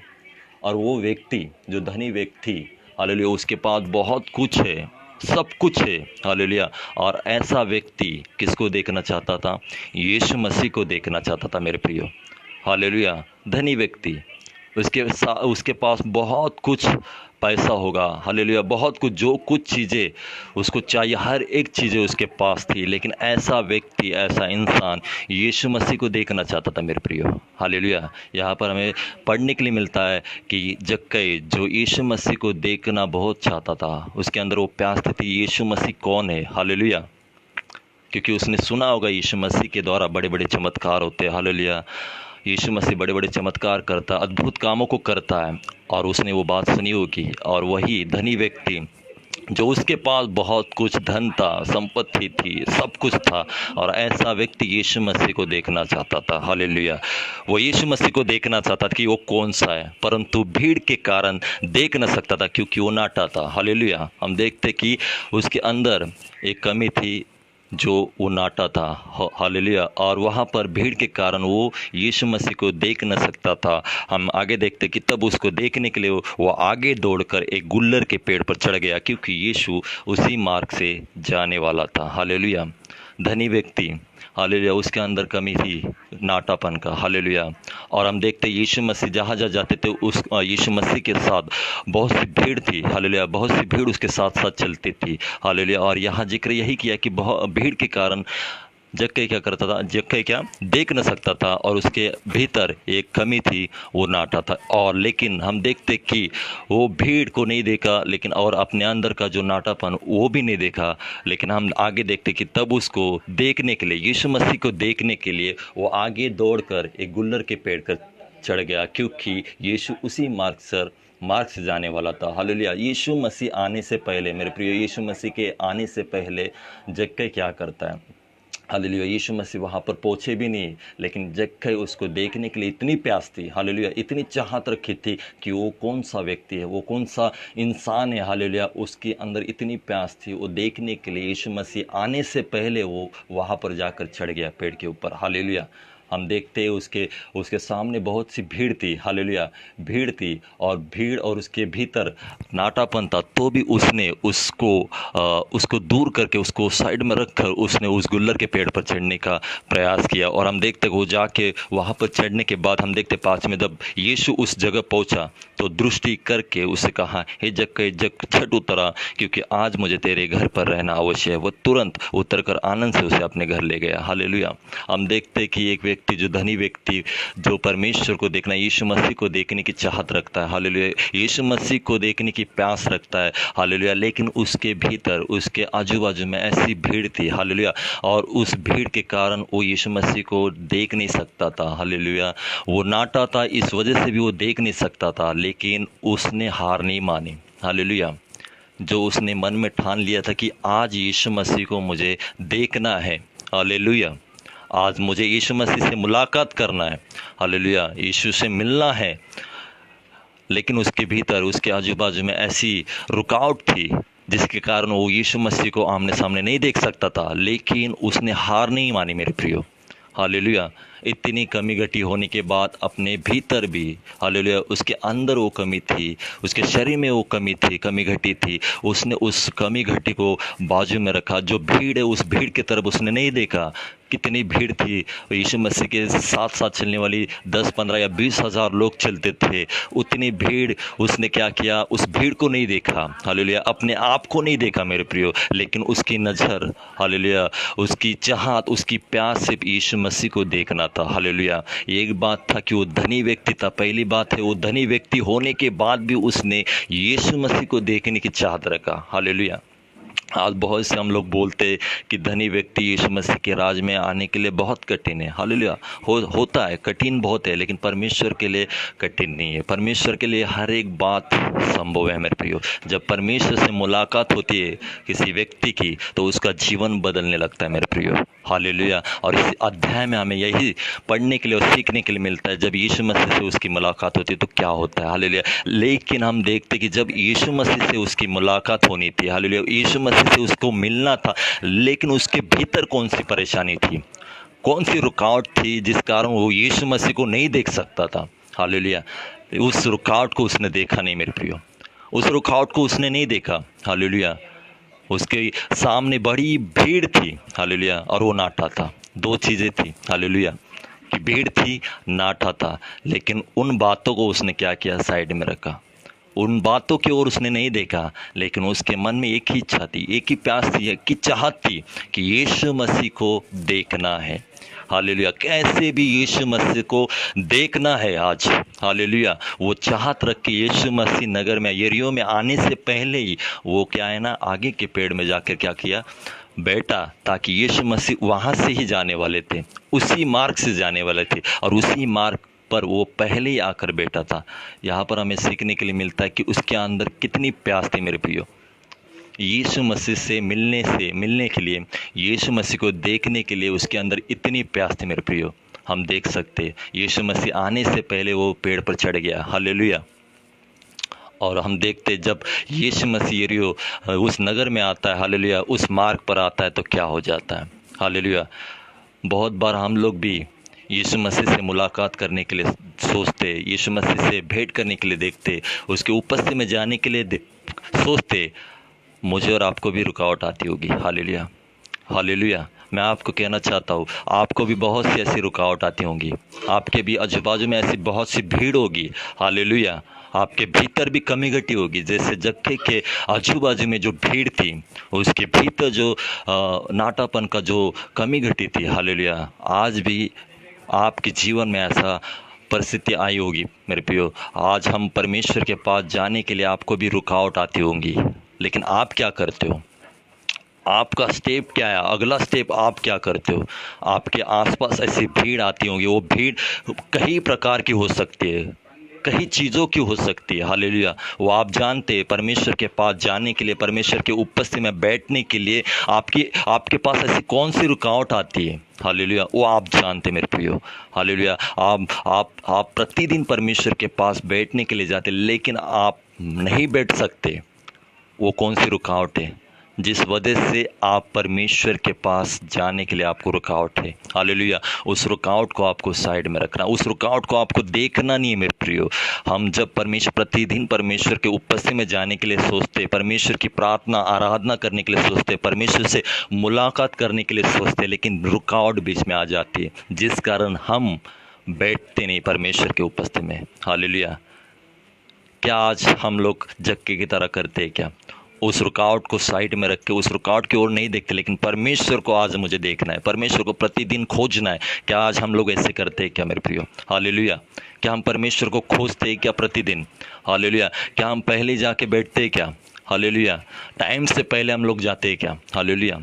और वो व्यक्ति जो धनी व्यक्ति, हालेलुया, उसके पास बहुत कुछ है, सब कुछ है, हालेलुया। और ऐसा व्यक्ति किसको देखना चाहता था? यीशु मसीह को देखना चाहता था मेरे प्रियो, हालेलुया। धनी व्यक्ति, उसके पास बहुत कुछ पैसा होगा, हालेलुया, बहुत कुछ, जो कुछ चीज़ें उसको चाहिए हर एक चीज़ें उसके पास थी। लेकिन ऐसा व्यक्ति, ऐसा इंसान यीशु मसीह को देखना चाहता था मेरे प्रियो, हालेलुया। यहाँ पर हमें पढ़ने के लिए मिलता है कि जक्कई जो यीशु मसीह को देखना बहुत चाहता था, उसके अंदर वो प्यास थी यीशु मसीह कौन है, हालेलुया। क्योंकि उसने सुना होगा यीशु मसीह के द्वारा बड़े बड़े चमत्कार होते हैं, हालेलुया। यीशु मसीह बड़े बड़े चमत्कार करता, अद्भुत कामों को करता है, और उसने वो बात सुनी होगी। और वही धनी व्यक्ति जो उसके पास बहुत कुछ धन था, संपत्ति थी, सब कुछ था, और ऐसा व्यक्ति यीशु मसीह को देखना चाहता था, हालेलुया। वो यीशु मसीह को देखना चाहता था कि वो कौन सा है, परंतु भीड़ के कारण देख न सकता था क्योंकि वो नाटा था, हालेलुया। हम देखते कि उसके अंदर एक कमी थी जो वो नाटा था, हालेलुया। और वहाँ पर भीड़ के कारण वो यीशु मसीह को देख न सकता था। हम आगे देखते कि तब उसको देखने के लिए वो आगे दौड़कर एक गुल्लर के पेड़ पर चढ़ गया, क्योंकि यीशु उसी मार्ग से जाने वाला था, हालेलुया। धनी व्यक्ति, हालेलुया, उसके अंदर कमी थी नाटापन का, हालेलुया। और हम देखते यीशु मसीह जहाँ जहाँ जाते थे उस यीशु मसीह के साथ बहुत सी भीड़ थी, हालेलुया, बहुत सी भीड़ उसके साथ साथ चलती थी, हालेलुया। और यहाँ जिक्र यही किया कि बहुत भीड़ के कारण जक्कई क्या करता था? जक्कई क्या देख न सकता था, और उसके भीतर एक कमी थी, वो नाटा था। और लेकिन हम देखते कि वो भीड़ को नहीं देखा, लेकिन और अपने अंदर का जो नाटापन वो भी नहीं देखा। लेकिन हम आगे देखते कि तब उसको देखने के लिए, यीशु मसीह को देखने के लिए वो आगे दौड़कर एक गुल्लर के पेड़ पर चढ़ गया, क्योंकि यीशु उसी मार्ग से जाने वाला था, हालेलुया। यीशु मसीह आने से पहले मेरे प्रिय, यीशु मसीह के आने से पहले जक्कई क्या करता है, हालेलुया। यीशु मसीह वहाँ पर पहुँचे भी नहीं, लेकिन जक्कई उसको देखने के लिए इतनी प्यास थी, हालेलुया, इतनी चाहत रखी थी कि वो कौन सा व्यक्ति है, वो कौन सा इंसान है, हालेलुया। उसके अंदर इतनी प्यास थी, वो देखने के लिए यीशु मसीह आने से पहले वो वहाँ पर जाकर चढ़ गया पेड़ के ऊपर, हालेलुया। हम देखते हैं उसके सामने बहुत सी भीड़ थी, हालेलुया, भीड़ थी, और भीड़ और उसके भीतर नाटापन था, तो भी उसने उसको दूर करके, उसको साइड में रखकर उसने उस गुल्लर के पेड़ पर चढ़ने का प्रयास किया। और हम देखते वो जाके वहाँ पर चढ़ने के बाद हम देखते 5 में जब यीशु उस जगह पहुँचा तो दृष्टि करके उसे कहा, हे जक्कई, झट उतरा, क्योंकि आज मुझे तेरे घर पर रहना अवश्य है। वो तुरंत उतर कर आनंद से उसे अपने घर ले गया, हालेलुया। हम देखते कि एक व्यक्ति, जो धनी व्यक्ति, जो परमेश्वर को देखना, यीशु मसीह को देखने की चाहत रखता है, हालेलुया, यीशु मसीह को देखने की प्यास रखता है, हालेलुया। लेकिन उसके भीतर, उसके आजू बाजू में ऐसी भीड़ थी, हालेलुया, और उस भीड़ के कारण वो यीशु मसीह को देख नहीं सकता था, हालेलुया। वो नाटा था, इस वजह से भी वो देख नहीं सकता था, लेकिन उसने हार नहीं मानी, हालेलुया। जो उसने मन में ठान लिया था कि आज यीशु मसीह को मुझे देखना है, हालेलुया, आज मुझे यीशु मसीह से मुलाकात करना है, हालेलुया, यीशु से मिलना है। लेकिन उसके भीतर, उसके आजू बाजू में ऐसी रुकावट थी जिसके कारण वो यीशु मसीह को आमने सामने नहीं देख सकता था, लेकिन उसने हार नहीं मानी मेरे प्रियो, हालेलुया। इतनी कमी घटी होने के बाद अपने भीतर भी, हालेलुया, उसके अंदर वो कमी थी, उसके शरीर में वो कमी घटी थी। उसने उस कमी घटी को बाजू में रखा। जो भीड़ है, उस भीड़ की तरफ उसने नहीं देखा। कितनी भीड़ थी, यीशु मसीह के साथ साथ चलने वाली 10, 15 या 20 हज़ार लोग चलते थे। उतनी भीड़, उसने क्या किया, उस भीड़ को नहीं देखा, हालेलुया, अपने आप को नहीं देखा मेरे प्रियो, लेकिन उसकी नज़र, हालेलुया, उसकी चाहत, उसकी प्यास सिर्फ यीशु मसीह को देखना था, हालेलुया। एक बात था कि वो धनी व्यक्ति था। पहली बात है, वो धनी व्यक्ति होने के बाद भी उसने यीशु मसीह को देखने की चाहत रखा, हालेलुया। आज बहुत से हम लोग बोलते हैं कि धनी व्यक्ति यीशु मसीह के राज में आने के लिए बहुत कठिन है। हालेलुया। होता है, कठिन बहुत है, लेकिन परमेश्वर के लिए कठिन नहीं है। परमेश्वर के लिए हर एक बात संभव है मेरे प्रियो। जब परमेश्वर से मुलाकात होती है किसी व्यक्ति की तो उसका जीवन बदलने लगता है मेरे प्रियो। हालेलुया। और इस अध्याय में हमें यही पढ़ने के लिए और सीखने के लिए मिलता है, जब यीशु मसीह से उसकी मुलाकात होती है तो क्या होता है। हालेलुया। लेकिन हम देखते कि जब यीशु मसीह से उसकी मुलाकात होनी थी, हालेलुया, यीशु मसीह से उसको मिलना था, लेकिन उसके भीतर कौन सी परेशानी थी, कौन सी रुकावट थी जिस कारण वो यीशु मसीह को नहीं देख सकता था। हालेलुया। उस रुकावट को उसने देखा नहीं मेरे प्रियो, उस रुकावट को उसने नहीं देखा। हालेलुया। उसके सामने बड़ी भीड़ थी। हालेलुया। और वो नाटा था। दो चीज़ें थी। हालेलुया। कि भीड़ थी, नाटा था, लेकिन उन बातों को उसने क्या किया, साइड में रखा। उन बातों की ओर उसने नहीं देखा, लेकिन उसके मन में एक ही इच्छा थी, एक ही प्यास थी, एक ही चाहत थी कि यीशु मसीह को देखना है। हालेलुया। कैसे भी यीशु मसीह को देखना है आज। हालेलुया। वो चाहत रख के यीशु मसीह नगर में, यरीहो में आने से पहले ही वो क्या है ना, आगे के पेड़ में जाकर क्या किया, बैठा, ताकि यीशु मसीह वहाँ से ही जाने वाले थे, उसी मार्ग से जाने वाले थे, और उसी मार्ग पर वो पहले ही आकर बैठा था। यहाँ पर हमें सीखने के लिए मिलता है कि उसके अंदर कितनी प्यास थी मेरे प्रियो। यीशु मसीह से मिलने के लिए, यीशु मसीह को देखने के लिए उसके अंदर इतनी प्यास थी मेरे प्रियो। हम देख सकते यीशु मसीह आने से पहले वो पेड़ पर चढ़ गया। हालेलुया। और हम देखते जब यीशु मसीह यरीहो उस नगर में आता है, हालेलुया, उस मार्ग पर आता है तो क्या हो जाता है। हालेलुया। बहुत बार हम लोग भी यीशु मसीह से मुलाकात करने के लिए सोचते, यीशु मसीह से भेंट करने के लिए देखते, उसके उपस्थिति में जाने के लिए सोचते, मुझे और आपको भी रुकावट आती होगी। हालेलुया। हालेलुया। मैं आपको कहना चाहता हूँ, आपको भी बहुत सी ऐसी रुकावट आती होंगी, आपके भी आजू बाजू में ऐसी बहुत सी भीड़ होगी। हालेलुया। आपके भीतर भी कमी घटी होगी, जैसे जक्के के आजू बाजू में जो भीड़ थी, उसके भीतर जो नाटापन का जो कमी घटी थी। हालेलुया। आज भी आपके जीवन में ऐसा परिस्थिति आई होगी मेरे प्रियो। आज हम परमेश्वर के पास जाने के लिए आपको भी रुकावट आती होंगी, लेकिन आप क्या करते हो, आपका स्टेप क्या है, अगला स्टेप आप क्या करते हो। आपके आसपास ऐसी भीड़ आती होंगी, वो भीड़ कई प्रकार की हो सकती है, कई चीज़ों की हो सकती है। हालेलुया। वो आप जानते हैं, परमेश्वर के पास जाने के लिए, परमेश्वर के उपस्थिति में बैठने के लिए आपके पास ऐसी कौन सी रुकावट आती है। हालेलुया। वो आप जानते मेरे प्रियो। हालेलुया। आप प्रतिदिन परमेश्वर के पास बैठने के लिए जाते, लेकिन आप नहीं बैठ सकते। वो कौन सी रुकावट है जिस वजह से आप परमेश्वर के पास जाने के लिए आपको रुकावट है। हालेलुया। उस रुकावट को आपको साइड में रखना, उस रुकावट को आपको देखना नहीं है मेरे प्रियो। हम जब प्रतिदिन परमेश्वर के उपस्थिति में जाने के लिए सोचते, परमेश्वर की प्रार्थना आराधना करने के लिए सोचते, परमेश्वर से मुलाकात करने के लिए सोचते, लेकिन रुकावट बीच में आ जाती है, जिस कारण हम बैठते नहीं परमेश्वर के उपस्थिति में। हालेलुया। क्या आज हम लोग जक्के की तरह करते हैं क्या, उस रुकावट को साइड में रख के उस रुकावट की ओर नहीं देखते, लेकिन परमेश्वर को आज मुझे देखना है, परमेश्वर को प्रतिदिन खोजना है। क्या आज हम लोग ऐसे करते हैं क्या मेरे प्रियो। हालेलुया। क्या हम परमेश्वर को खोजते हैं क्या प्रतिदिन। हालेलुया। क्या हम पहले जाके बैठते हैं क्या। हालेलुया। टाइम से पहले हम लोग जाते हैं क्या। हालेलुया।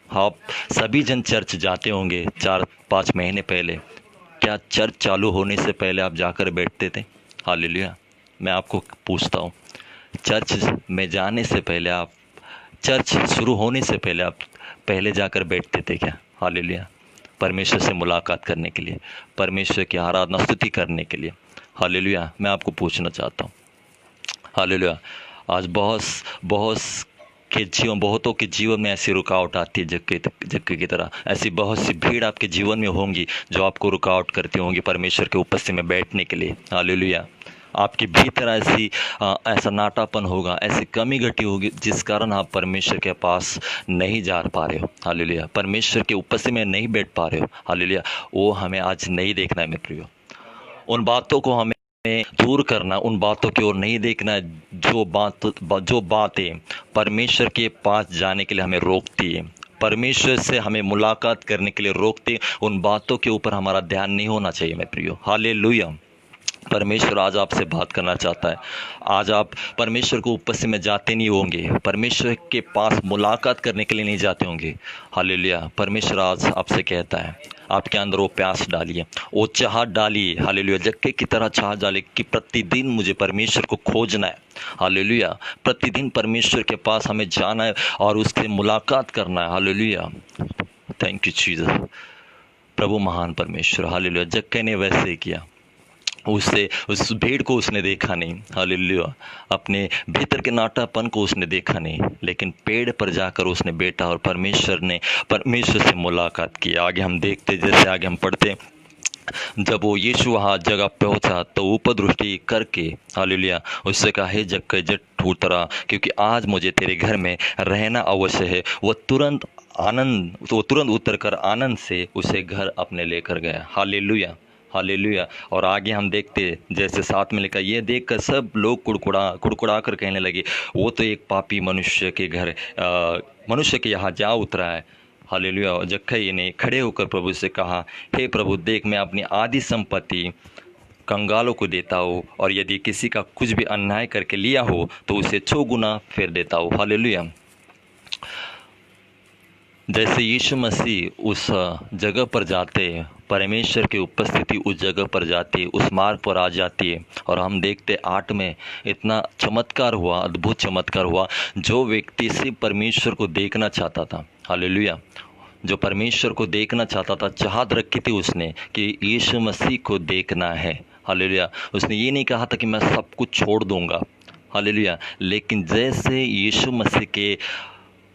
आप सभी जन चर्च जाते होंगे 4-5 महीने पहले, क्या चर्च चालू होने से पहले आप जाकर बैठते थे। हालेलुया। मैं आपको पूछता हूँ, चर्च में जाने से पहले, आप चर्च शुरू होने से पहले आप पहले जाकर बैठते थे क्या। हालेलुया। परमेश्वर से मुलाकात करने के लिए, परमेश्वर की आराधना स्तुति करने के लिए। हालेलुया। मैं आपको पूछना चाहता हूँ, हालेलुया, आज बहुतों के जीवन में ऐसी रुकावट आती है जक्के की तरह। ऐसी बहुत सी भीड़ आपके जीवन में होंगी जो आपको रुकावट करती होंगी परमेश्वर के उपस्थिति में बैठने के लिए। हालेलुया। आपके भीतर ऐसा नाटापन होगा, ऐसी कमी घटी होगी जिस कारण आप परमेश्वर के पास नहीं जा पा रहे हो। हालेलुया। परमेश्वर के उपस्थिति में नहीं बैठ पा रहे हो। हालेलुया। वो हमें आज नहीं देखना है मेरे प्रियो। उन बातों को हमें दूर करना, उन बातों की ओर नहीं देखना है जो बातें परमेश्वर के पास जाने के लिए हमें रोकती है, परमेश्वर से हमें मुलाकात करने के लिए रोकती है। उन बातों के ऊपर हमारा ध्यान नहीं होना चाहिए मेरे प्रियो। हालेलुया। परमेश्वर आज आपसे बात करना चाहता है। आज आप परमेश्वर को उपस्थिति में जाते नहीं होंगे, परमेश्वर के पास मुलाकात करने के लिए नहीं जाते होंगे। हालेलुया। परमेश्वर आज आपसे कहता है, आपके अंदर वो प्यास डालिए, वो चाहत डालिए। हालेलुया। जक्के की तरह चाहत डालिए कि प्रतिदिन मुझे परमेश्वर को खोजना है। हालेलुया। प्रतिदिन परमेश्वर के पास हमें जाना है और उससे मुलाकात करना है। हालेलुया। Thank you Jesus. प्रभु महान परमेश्वर। हालेलुया। जक्के ने वैसे ही किया, उससे उस भीड़ को उसने देखा नहीं। हालेलुया। अपने भीतर के नाटापन को उसने देखा नहीं, लेकिन पेड़ पर जाकर उसने बैठा और परमेश्वर से मुलाकात की। आगे हम देखते, जैसे आगे हम पढ़ते, जब वो यीशु वहाँ जगह पहुँचा तो ऊपर दृष्टि करके हालेलुया उससे कहा, हे जक्के जट उतरा, क्योंकि आज मुझे तेरे घर में रहना अवश्य है। वो तुरंत उतर कर आनंद से उसे घर अपने लेकर गया। हालेलुया। हालेलुया। और आगे हम देखते, जैसे साथ में लिखा, ये देखकर सब लोग कुड़कुड़ा कर कहने लगे, वो तो एक पापी मनुष्य के यहाँ जा उतरा है। हालेलुया। जक्कई ने खड़े होकर प्रभु से कहा, हे प्रभु, देख मैं अपनी आधी संपत्ति कंगालों को देता हूँ, और यदि किसी का कुछ भी अन्याय करके लिया हो तो उसे 6 गुना फेर देता हूँ। हालेलुया। जैसे यीशु मसीह उस जगह पर जाते हैं, परमेश्वर की उपस्थिति उस जगह पर जाती है, उस मार्ग पर आ जाती है। और हम देखते 8 में इतना चमत्कार हुआ, अद्भुत चमत्कार हुआ। जो व्यक्ति सिर्फ परमेश्वर को देखना चाहता था, हालेलुया, जो परमेश्वर को देखना चाहता था, चाहत रखी थी उसने कि यीशु मसीह को देखना है। हालेलुया। उसने ये नहीं कहा था कि मैं सब कुछ छोड़ दूंगा। हालेलुया। लेकिन जैसे यीशु मसीह के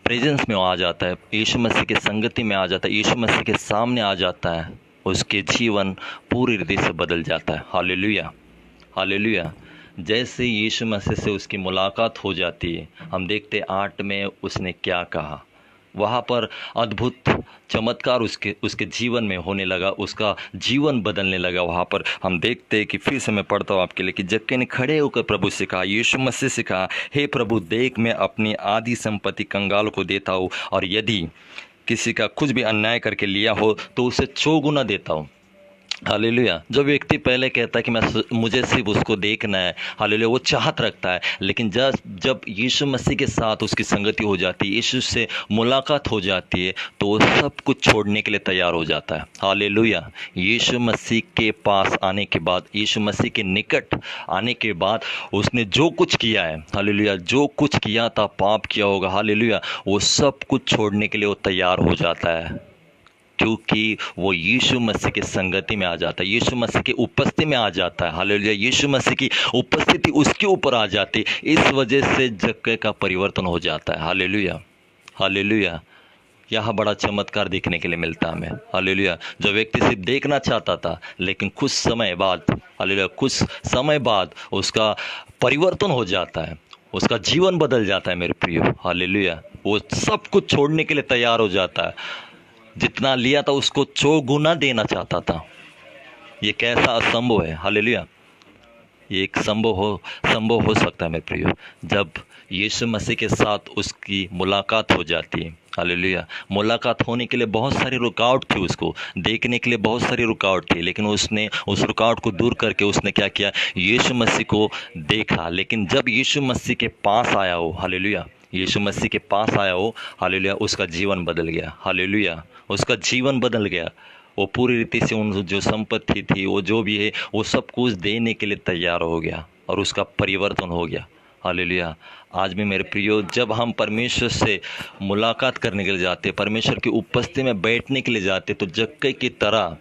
प्रेजेंस में आ जाता है, यीशु मसीह के संगति में आ जाता है, यीशु मसीह के सामने आ जाता है, उसके जीवन पूरी रीति से बदल जाता है। हालेलुया। हालेलुया। जैसे यीशु मसीह से उसकी मुलाकात हो जाती है, हम देखते 8 में उसने क्या कहा। वहाँ पर अद्भुत चमत्कार उसके जीवन में होने लगा, उसका जीवन बदलने लगा। वहाँ पर हम देखते हैं कि फिर से मैं पढ़ता हूँ आपके लिए कि जक्के ने खड़े होकर प्रभु से कहा, यीशु मसीह से कहा, हे प्रभु, देख मैं अपनी आधी संपत्ति कंगालों को देता हूँ, और यदि किसी का कुछ भी अन्याय करके लिया हो तो उसे 6 गुना देता हूँ। हालेलुया। जो व्यक्ति पहले कहता है कि मुझे सिर्फ उसको देखना है, हालेलुया, वो चाहत रखता है, लेकिन जब यीशु मसीह के साथ उसकी संगति हो जाती है, यीशु से मुलाकात हो जाती है, तो वो सब कुछ छोड़ने के लिए तैयार हो जाता है। हालेलुया। यीशु मसीह के पास आने के बाद, यीशु मसीह के निकट आने के बाद उसने जो कुछ किया है, हालेलुया, जो कुछ किया था, पाप किया होगा, हालेलुया, वो सब कुछ छोड़ने के लिए वो तैयार हो जाता है, क्योंकि वो यीशु मसीह की संगति में आ जाता है, यीशु मसीह की उपस्थिति में आ जाता है। हालेलुया। यीशु मसीह की उपस्थिति उसके ऊपर आ जाती है। इस वजह से जक्के का परिवर्तन हो जाता है। हालेलुया। हालेलुया। यहाँ बड़ा चमत्कार देखने के लिए मिलता है हमें। हालेलुया। जो व्यक्ति सिर्फ देखना चाहता था, लेकिन कुछ समय बाद, हालेलुया, कुछ समय बाद उसका परिवर्तन हो जाता है, उसका जीवन बदल जाता है मेरे प्रियो। हालेलुया। वो सब कुछ छोड़ने के लिए तैयार हो जाता है। जितना लिया था उसको 6 गुना देना चाहता था। ये कैसा असंभव है। हालेलुया। ये एक संभव हो सकता है मेरे प्रियो, जब यीशु मसीह के साथ उसकी मुलाकात हो जाती है। हालेलुया। मुलाकात होने के लिए बहुत सारी रुकावट थी, उसको देखने के लिए बहुत सारी रुकावट थी, लेकिन उसने उस रुकावट को दूर करके उसने क्या किया, यीशु मसीह को देखा। लेकिन जब यीशु मसीह के पास आया हो, हालेलुया, यीशु मसीह के पास आया हो, हालेलुया, उसका जीवन बदल गया। हालेलुया। उसका जीवन बदल गया। वो पूरी रीति से उन जो संपत्ति थी, वो जो भी है, वो सब कुछ देने के लिए तैयार हो गया और उसका परिवर्तन हो गया। हालेलुया। आज भी मेरे प्रियो, जब हम परमेश्वर से मुलाकात करने के लिए जाते, परमेश्वर की उपस्थिति में बैठने के लिए जाते, तो जक्के की तरह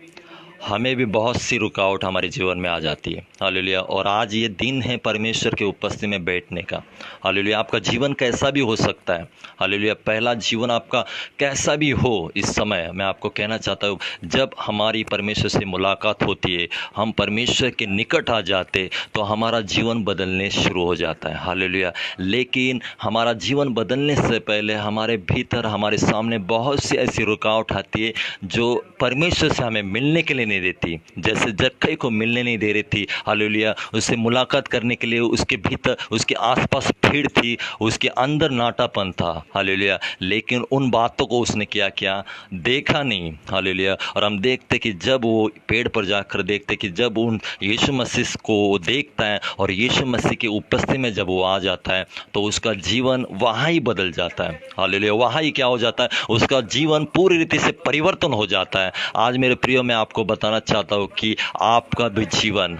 हमें भी बहुत सी रुकावट हमारे जीवन में आ जाती है। हालेलुया। और आज ये दिन है परमेश्वर के उपस्थिति में बैठने का। हालेलुया। आपका जीवन कैसा भी हो सकता है। हालेलुया। पहला जीवन आपका कैसा भी हो, इस समय मैं आपको कहना चाहता हूँ, जब हमारी परमेश्वर से मुलाकात होती है, हम परमेश्वर के निकट आ जाते, तो हमारा जीवन बदलने शुरू हो जाता है। हालेलुया। लेकिन हमारा जीवन बदलने से पहले हमारे भीतर, हमारे सामने बहुत सी ऐसी रुकावट आती है जो परमेश्वर से हमें मिलने के लिए नहीं देती, जैसे जक्कई को मिलने नहीं दे रही थी, हालेलुया, उससे मुलाकात करने के लिए उसके भीतर, उसके आसपास भीड़ थी, उसके अंदर नाटापन था, हालेलुया, लेकिन उन बातों को उसने क्या देखा नहीं, हालेलुया। और हम देखते कि जब वो पेड़ पर जाकर देखते कि जब उन यीशु मसीह को देखता है और यीशु मसीह की उपस्थिति में जब वो आ जाता है तो उसका जीवन वहाँ ही बदल जाता है, हालेलुया, वहाँ ही क्या हो जाता है, उसका जीवन पूरी रीति से परिवर्तन हो जाता है। आज मेरे प्रियो, मैं आपको बताना चाहता हूँ कि आपका भी जीवन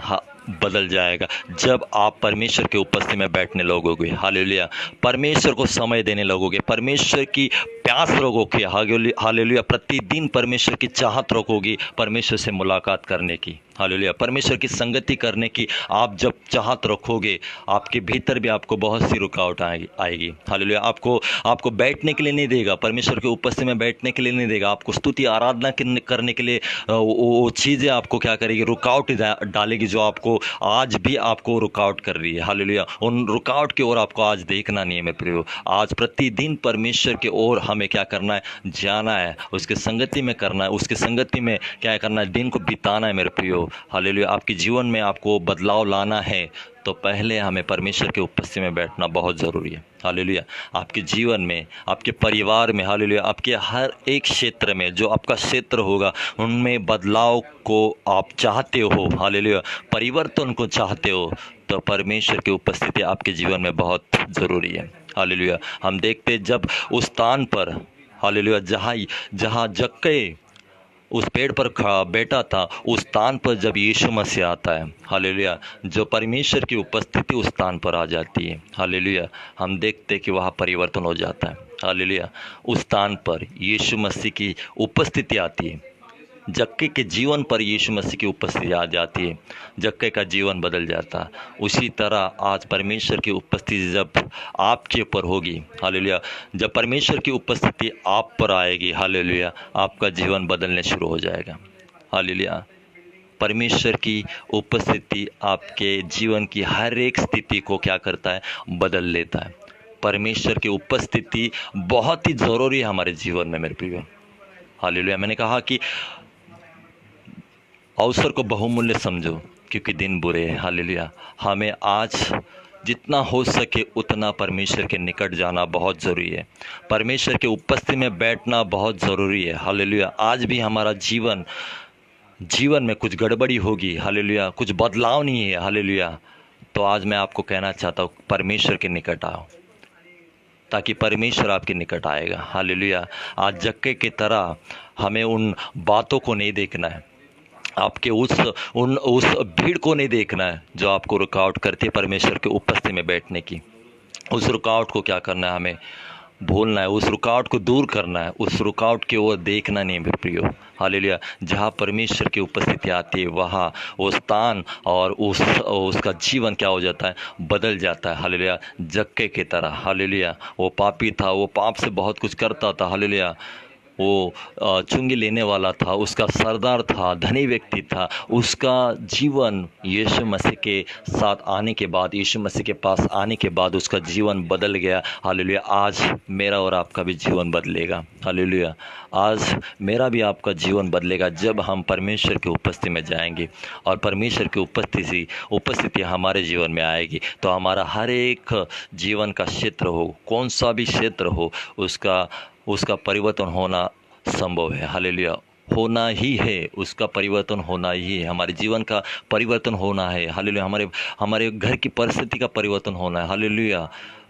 बदल जाएगा जब आप परमेश्वर के उपस्थिति में बैठने लगोगे, हालेलुया, परमेश्वर को समय देने लगोगे, परमेश्वर की प्यास रखोगे, हालेलुया, प्रतिदिन परमेश्वर की चाहत रखोगी, परमेश्वर से मुलाकात करने की, हालेलुया, परमेश्वर की संगति करने की आप जब चाहत रखोगे, आपके भीतर भी आपको बहुत सी रुकावट आएगी, हालेलुया। आपको बैठने के लिए नहीं देगा, परमेश्वर के उपस्थिति में बैठने के लिए नहीं देगा, आपको स्तुति आराधना करने के लिए वो चीज़ें आपको क्या करेगी, रुकावट डालेगी, जो आपको आज भी आपको रुकावट कर रही है, हालेलुया। उन रुकावट की ओर आपको आज देखना नहीं है मेरे प्रियो। आज प्रतिदिन परमेश्वर की ओर हमें क्या करना है, जाना है, उसके संगति में करना है, उसके संगति में क्या करना है, दिन को बिताना है मेरे प्रियो, हालेलुया। आपके जीवन में आपको बदलाव लाना है तो पहले हमें परमेश्वर के उपस्थिति में बैठना बहुत ज़रूरी है, हालेलुया। आपके जीवन में, आपके परिवार में, हालेलुया, आपके हर एक क्षेत्र में, जो आपका क्षेत्र होगा उनमें बदलाव को आप चाहते हो, हालेलुया, परिवर्तन को चाहते हो, तो परमेश्वर की उपस्थिति आपके जीवन में बहुत ज़रूरी है, हालेलुया। हम देखते जब उस स्थान पर, हालेलुया, जहाँ जक्कई उस पेड़ पर बैठा था, उस स्थान पर जब यीशु मसीह आता है, हालेलुया, जो परमेश्वर की उपस्थिति उस स्थान पर आ जाती है, हालेलुया, हम देखते कि वहाँ परिवर्तन हो जाता है, हालेलुया। उस स्थान पर यीशु मसीह की उपस्थिति आती है, जक्कई के जीवन पर यीशु मसीह की उपस्थिति आ जाती है, जक्कई का जीवन बदल जाता है। उसी तरह आज परमेश्वर की उपस्थिति जब आपके ऊपर होगी, हालेलुया, जब परमेश्वर की उपस्थिति आप पर आएगी, हालेलुया, आपका जीवन बदलने शुरू हो जाएगा, हालेलुया। परमेश्वर की उपस्थिति आपके जीवन की हर एक स्थिति को क्या करता है, बदल लेता है। परमेश्वर की उपस्थिति बहुत ही ज़रूरी है हमारे जीवन में मेरे प्रियो, हालेलुया। मैंने कहा कि अवसर को बहुमूल्य समझो क्योंकि दिन बुरे हैं, हालेलुया। हमें आज जितना हो सके उतना परमेश्वर के निकट जाना बहुत ज़रूरी है, परमेश्वर के उपस्थिति में बैठना बहुत ज़रूरी है, हालेलुया। आज भी हमारा जीवन में कुछ गड़बड़ी होगी, हालेलुया, कुछ बदलाव नहीं है, हालेलुया, तो आज मैं आपको कहना चाहता हूँ परमेश्वर के निकट आओ, ताकि परमेश्वर आपके निकट आएगा, हालेलुया। आज जक्कई की तरह हमें उन बातों को नहीं देखना है, आपके उस भीड़ को नहीं देखना है जो आपको रुकावट करती है परमेश्वर के उपस्थिति में बैठने की। उस रुकावट को क्या करना है, हमें भूलना है, उस रुकावट को दूर करना है, उस रुकावट की ओर देखना नहीं मेरे प्रियो, हालेलुया। जहाँ परमेश्वर की उपस्थिति आती है वहाँ वो स्थान और उसका जीवन क्या हो जाता है, बदल जाता है, हालेलुया। जक्कई की तरह, हालेलुया, वो पापी था, वो पाप से बहुत कुछ करता था, हालेलुया, वो चुंगी लेने वाला था, उसका सरदार था, धनी व्यक्ति था, उसका जीवन यीशु मसीह के साथ आने के बाद, यीशु मसीह के पास आने के बाद उसका जीवन बदल गया, हालेलुया। आज मेरा और आपका भी जीवन बदलेगा, हालेलुया। आज मेरा भी आपका जीवन बदलेगा जब हम परमेश्वर की उपस्थिति में जाएंगे और परमेश्वर की उपस्थिति हमारे जीवन में आएगी, तो हमारा हर एक जीवन का क्षेत्र हो, कौन सा भी क्षेत्र हो, उसका परिवर्तन होना संभव है, हालेलुया, होना ही है, उसका परिवर्तन होना ही है, हमारे जीवन का परिवर्तन होना है, हालेलुया। हमारे घर की परिस्थिति का परिवर्तन होना है, हालेलुया।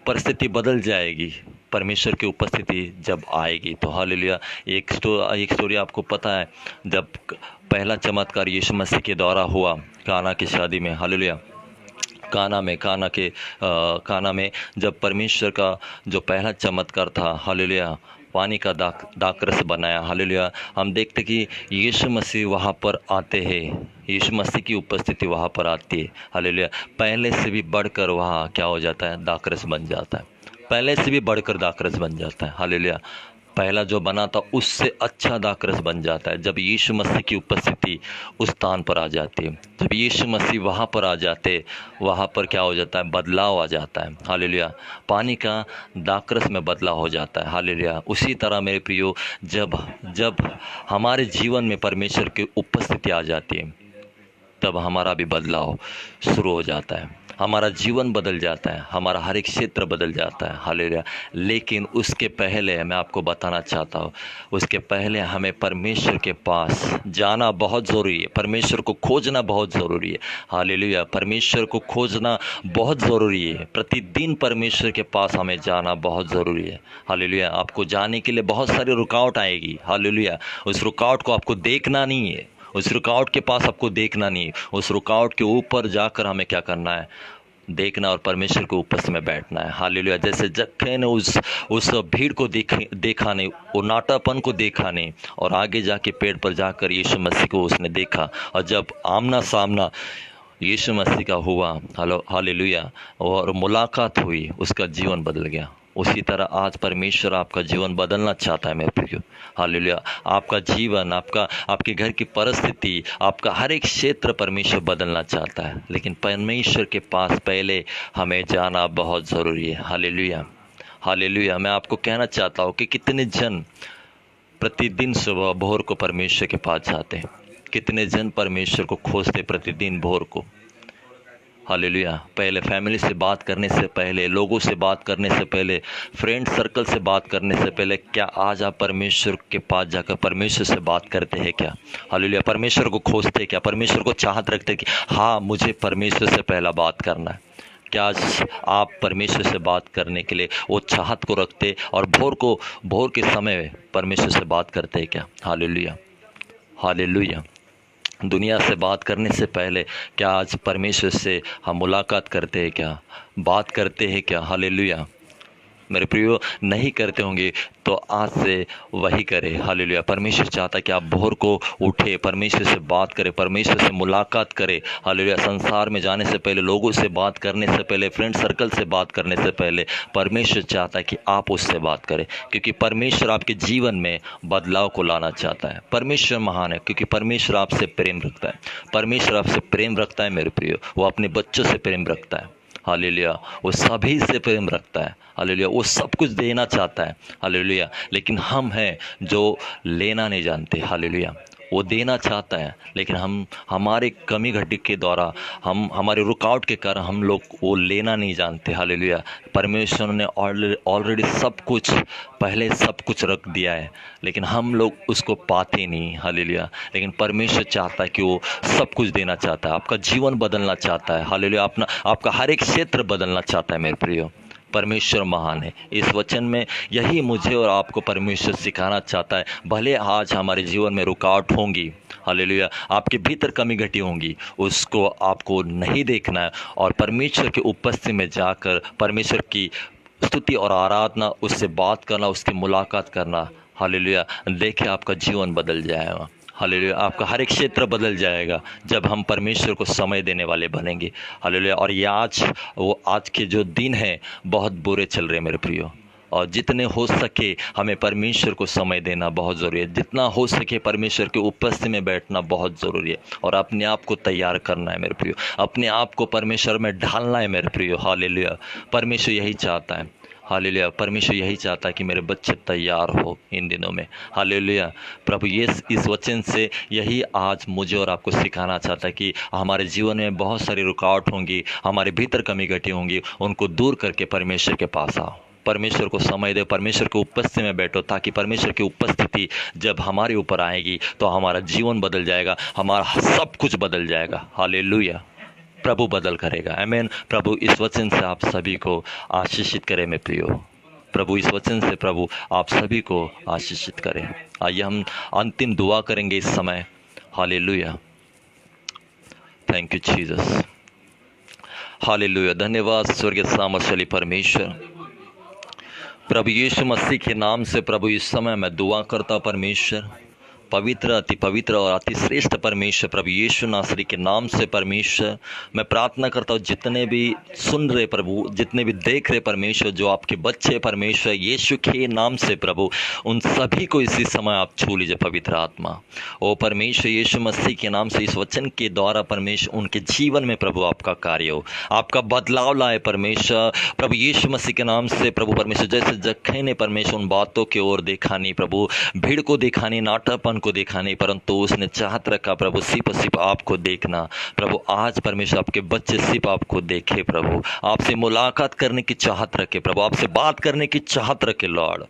परिस्थिति बदल जाएगी परमेश्वर की उपस्थिति जब आएगी तो, हालेलुया। एक स्टोरी आपको पता है, जब पहला चमत्कार यीशु मसीह के द्वारा हुआ काना की शादी में, हालेलुया, काना में जब परमेश्वर का जो पहला चमत्कार था, हालेलुया, पानी का दाखरस बनाया, हालेलुया। हम देखते कि यीशु मसीह वहाँ पर आते हैं, यीशु मसीह की उपस्थिति वहाँ पर आती है, हालेलुया। पहले से भी बढ़कर वहाँ क्या हो जाता है, दाखरस बन जाता है, पहले से भी बढ़कर दाखरस बन जाता है, हालेलुया। पहला जो बना था उससे अच्छा दाखरस बन जाता है जब यीशु मसीह की उपस्थिति उस स्थान पर आ जाती है। जब यीशु मसीह वहाँ पर आ जाते, वहाँ पर क्या हो जाता है, बदलाव आ जाता है। हालेलुया। पानी का दाखरस में बदलाव हो जाता है। हालेलुया। उसी तरह मेरे प्रियो, जब हमारे जीवन में परमेश्वर की उपस्थिति आ जाती है, तब हमारा भी बदलाव शुरू हो जाता है, हमारा जीवन बदल जाता है, हमारा हर एक क्षेत्र बदल जाता है। हालेलुया। लेकिन उसके पहले मैं आपको बताना चाहता हूँ, उसके पहले हमें परमेश्वर के पास जाना बहुत ज़रूरी है, परमेश्वर को खोजना बहुत ज़रूरी है। हालेलुया। परमेश्वर को खोजना बहुत ज़रूरी है, प्रतिदिन परमेश्वर के पास हमें जाना बहुत ज़रूरी है। हालेलुया। आपको जाने के लिए बहुत सारी रुकावट आएगी। हालेलुया। उस रुकावट को आपको देखना नहीं है, उस रुकावट के पास आपको देखना नहीं, उस रुकावट के ऊपर जाकर हमें क्या करना है, देखना और परमेश्वर के उपस्थिति में बैठना है। हालेलुया। जैसे जक्कई ने उस भीड़ को देखा नहीं, वो नाटापन को देखा नहीं, और आगे जाके पेड़ पर जाकर यीशु मसीह को उसने देखा, और जब आमना सामना यीशु मसीह का हुआ, हालेलुया, और मुलाकात हुई, उसका जीवन बदल गया। उसी तरह आज परमेश्वर आपका जीवन बदलना चाहता है मेरे प्रियो। हालेलुया। आपका जीवन, आपके घर की परिस्थिति, आपका हर एक क्षेत्र परमेश्वर बदलना चाहता है, लेकिन परमेश्वर के पास पहले हमें जाना बहुत ज़रूरी है। हालेलुया। हालेलुया। मैं आपको कहना चाहता हूँ कि कितने जन प्रतिदिन सुबह भोर को परमेश्वर के पास जाते हैं, कितने जन परमेश्वर को खोजते प्रतिदिन भोर को। हालेलुया। पहले फैमिली से बात करने से पहले, लोगों से बात करने से पहले, फ्रेंड सर्कल से बात करने से पहले, क्या आज आप परमेश्वर के पास जाकर परमेश्वर से बात करते हैं क्या? हालेलुया। परमेश्वर को खोजते हैं क्या? परमेश्वर को चाहत रखते हैं कि हाँ, मुझे परमेश्वर से पहला बात करना है? क्या आज आप परमेश्वर से बात करने के लिए वो चाहत को रखते और भोर के समय परमेश्वर से बात करते हैं क्या? हालेलुया। हालेलुया। दुनिया से बात करने से पहले क्या आज परमेश्वर से हम मुलाकात करते हैं क्या, बात करते हैं क्या? हालेलुया। मेरे प्रियो, नहीं करते होंगे तो आज से वही करें। हालेलुया। परमेश्वर चाहता है कि आप भोर को उठे, परमेश्वर से बात करें, परमेश्वर से मुलाकात करें। हालेलुया। संसार में जाने से पहले, लोगों से बात करने से पहले, फ्रेंड सर्कल से बात करने से पहले परमेश्वर चाहता है कि आप उससे बात करें, क्योंकि परमेश्वर आपके जीवन में बदलाव को लाना चाहता है। परमेश्वर महान है, क्योंकि परमेश्वर आपसे प्रेम रखता है। परमेश्वर आपसे प्रेम रखता है मेरे प्रियो। वो अपने बच्चों से प्रेम रखता है। हालेलुया। वो सभी से प्रेम रखता है। हालेलुया। वो सब कुछ देना चाहता है। हालेलुया। लेकिन हम हैं जो लेना नहीं जानते। हालेलुया। वो देना चाहता है, लेकिन हमारे कमी घटी के द्वारा, हमारे रुकावट के कारण हम लोग वो लेना नहीं जानते। हालेलुया। परमेश्वर ने ऑलरेडी सब कुछ, पहले सब कुछ रख दिया है, लेकिन हम लोग उसको पाते नहीं। हालेलुया। लेकिन परमेश्वर चाहता है कि वो सब कुछ देना चाहता है, आपका जीवन बदलना चाहता है। हालेलुया। आपका हर एक क्षेत्र बदलना चाहता है मेरे प्रियो। परमेश्वर महान है। इस वचन में यही मुझे और आपको परमेश्वर सिखाना चाहता है। भले आज हमारे जीवन में रुकावट होंगी, हालेलुया, आपके भीतर कमी घटी होंगी, उसको आपको नहीं देखना है, और परमेश्वर की उपस्थिति में जाकर परमेश्वर की स्तुति और आराधना, उससे बात करना, उसकी मुलाकात करना। हालेलुया। देखिए आपका जीवन बदल जाएगा। हालेलुया। आपका हर एक क्षेत्र बदल जाएगा जब हम परमेश्वर को समय देने वाले बनेंगे। हालेलुया। और ये आज के जो दिन हैं बहुत बुरे चल रहे हैं मेरे प्रियो, और जितने हो सके हमें परमेश्वर को समय देना बहुत ज़रूरी है। जितना हो सके परमेश्वर के उपस्थिति में बैठना बहुत ज़रूरी है, और अपने आप को तैयार करना है मेरे प्रियो, अपने आप को परमेश्वर में ढालना है मेरे प्रियो। हालेलुया। परमेश्वर यही चाहता है। हालेलुया। परमेश्वर यही चाहता है कि मेरे बच्चे तैयार हो इन दिनों में। हालेलुया। प्रभु ये इस वचन से यही आज मुझे और आपको सिखाना चाहता है कि हमारे जीवन में बहुत सारी रुकावट होंगी, हमारे भीतर कमी घटी होंगी, उनको दूर करके परमेश्वर के पास आओ, परमेश्वर को समय दे, परमेश्वर की उपस्थिति में बैठो, ताकि परमेश्वर की उपस्थिति जब हमारे ऊपर आएगी तो हमारा जीवन बदल जाएगा, हमारा सब कुछ बदल जाएगा। हालेलुया। प्रभु बदल करेगा। आमीन। प्रभु इस वचन से आप सभी को आशीषित करे मेरे प्रियो। प्रभु इस वचन से प्रभु आप सभी को आशीषित करें। आइए हम अंतिम दुआ करेंगे इस समय। Hallelujah. Thank you Jesus. Hallelujah. धन्यवाद स्वर्गीय सामर्थशाली परमेश्वर। प्रभु यीशु मसीह के नाम से प्रभु इस समय मैं दुआ करता हूँ परमेश्वर, पवित्र, अति पवित्र और अति श्रेष्ठ परमेश्वर प्रभु यीशु नासरी के नाम से परमेश्वर मैं प्रार्थना करता हूँ, जितने भी सुन रहे प्रभु, जितने भी देख रहे परमेश्वर, जो आपके बच्चे परमेश्वर यीशु के नाम से प्रभु, उन सभी को इसी समय आप छू लीजिए पवित्र आत्मा। ओ परमेश्वर यीशु मसीह के नाम से इस वचन के द्वारा परमेश्वर उनके जीवन में प्रभु आपका कार्य हो, आपका बदलाव लाए परमेश्वर प्रभु यीशु मसीह के नाम से प्रभु परमेश्वर। जैसे जक्कई ने परमेश्वर उन बातों की ओर देखा नहीं प्रभु, भीड़ को देखा नहीं, नाटापन को देखा नहीं, परंतु उसने चाहत रखा प्रभु सिर्फ आपको देखना। प्रभु आज परमेश्वर आपके बच्चे सिर्फ आपको देखे प्रभु, आपसे मुलाकात करने की चाहत रखे प्रभु, आपसे बात करने की चाहत रखे लॉर्ड,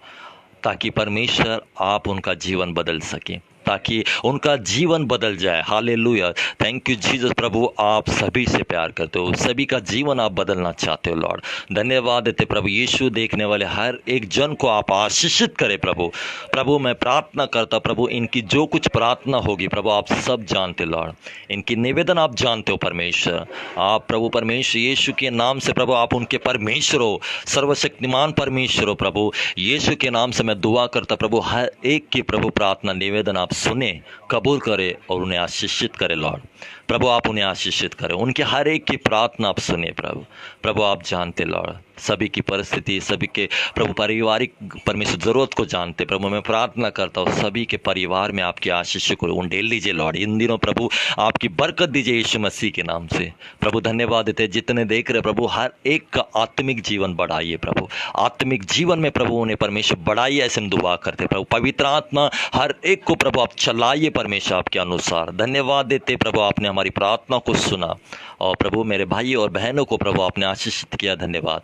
ताकि परमेश्वर आप उनका जीवन बदल सके, ताकि उनका जीवन बदल जाए। Hallelujah, thank you Jesus. प्रभु आप सभी से प्यार करते हो, सभी का जीवन आप बदलना चाहते हो लॉर्ड। धन्यवाद देते प्रभु यीशु, देखने वाले हर एक जन को आप आशीषित करें प्रभु। प्रभु मैं प्रार्थना करता प्रभु, इनकी जो कुछ प्रार्थना होगी प्रभु आप सब जानते लॉर्ड, इनकी निवेदन आप जानते हो परमेश्वर। आप प्रभु परमेश्वर यीशु के नाम से प्रभु आप उनके परमेश्वर हो, सर्वशक्तिमान परमेश्वर हो प्रभु। यीशु के नाम से मैं दुआ करता प्रभु, हर एक की प्रभु प्रार्थना निवेदन आप सुने, कबूल करे और उन्हें आशीषित करे लॉर्ड। प्रभु आप उन्हें आशीषित करें, उनके हर एक की प्रार्थना आप सुने प्रभु। प्रभु आप जानते लॉर्ड सभी की परिस्थिति, सभी के प्रभु पारिवारिक परमेश्वर ज़रूरत को जानते प्रभु। मैं प्रार्थना करता हूँ सभी के परिवार में आपकी आशीष को उंडेल लीजिए लॉर्ड। इन दिनों प्रभु आपकी बरकत दीजिए यीशु मसीह के नाम से प्रभु। धन्यवाद देते जितने देख रहे प्रभु, हर एक का आत्मिक जीवन बढ़ाइए प्रभु, आत्मिक जीवन में प्रभु उन्हें परमेश्वर बढ़ाइए, ऐसे हम दुआ करते प्रभु। पवित्र आत्मा हर एक को प्रभु आप चलाइए परमेश्वर आपके अनुसार। धन्यवाद देते प्रभु, आपने हमारी प्रार्थना को सुना और प्रभु मेरे भाई और बहनों को प्रभु आपने आशीषित किया। धन्यवाद,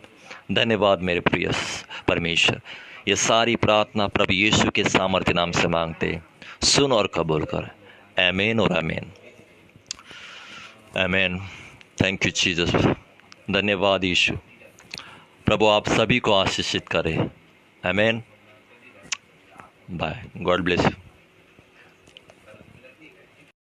धन्यवाद मेरे प्रिय परमेश्वर। ये सारी प्रार्थना प्रभु यीशु के सामर्थ्य नाम से मांगते, सुन और कबूल कर। आमीन और आमीन, आमीन। थैंक यू जीसस, धन्यवाद यीशु। प्रभु आप सभी को आशीषित करें। आमीन। Bye, God bless you.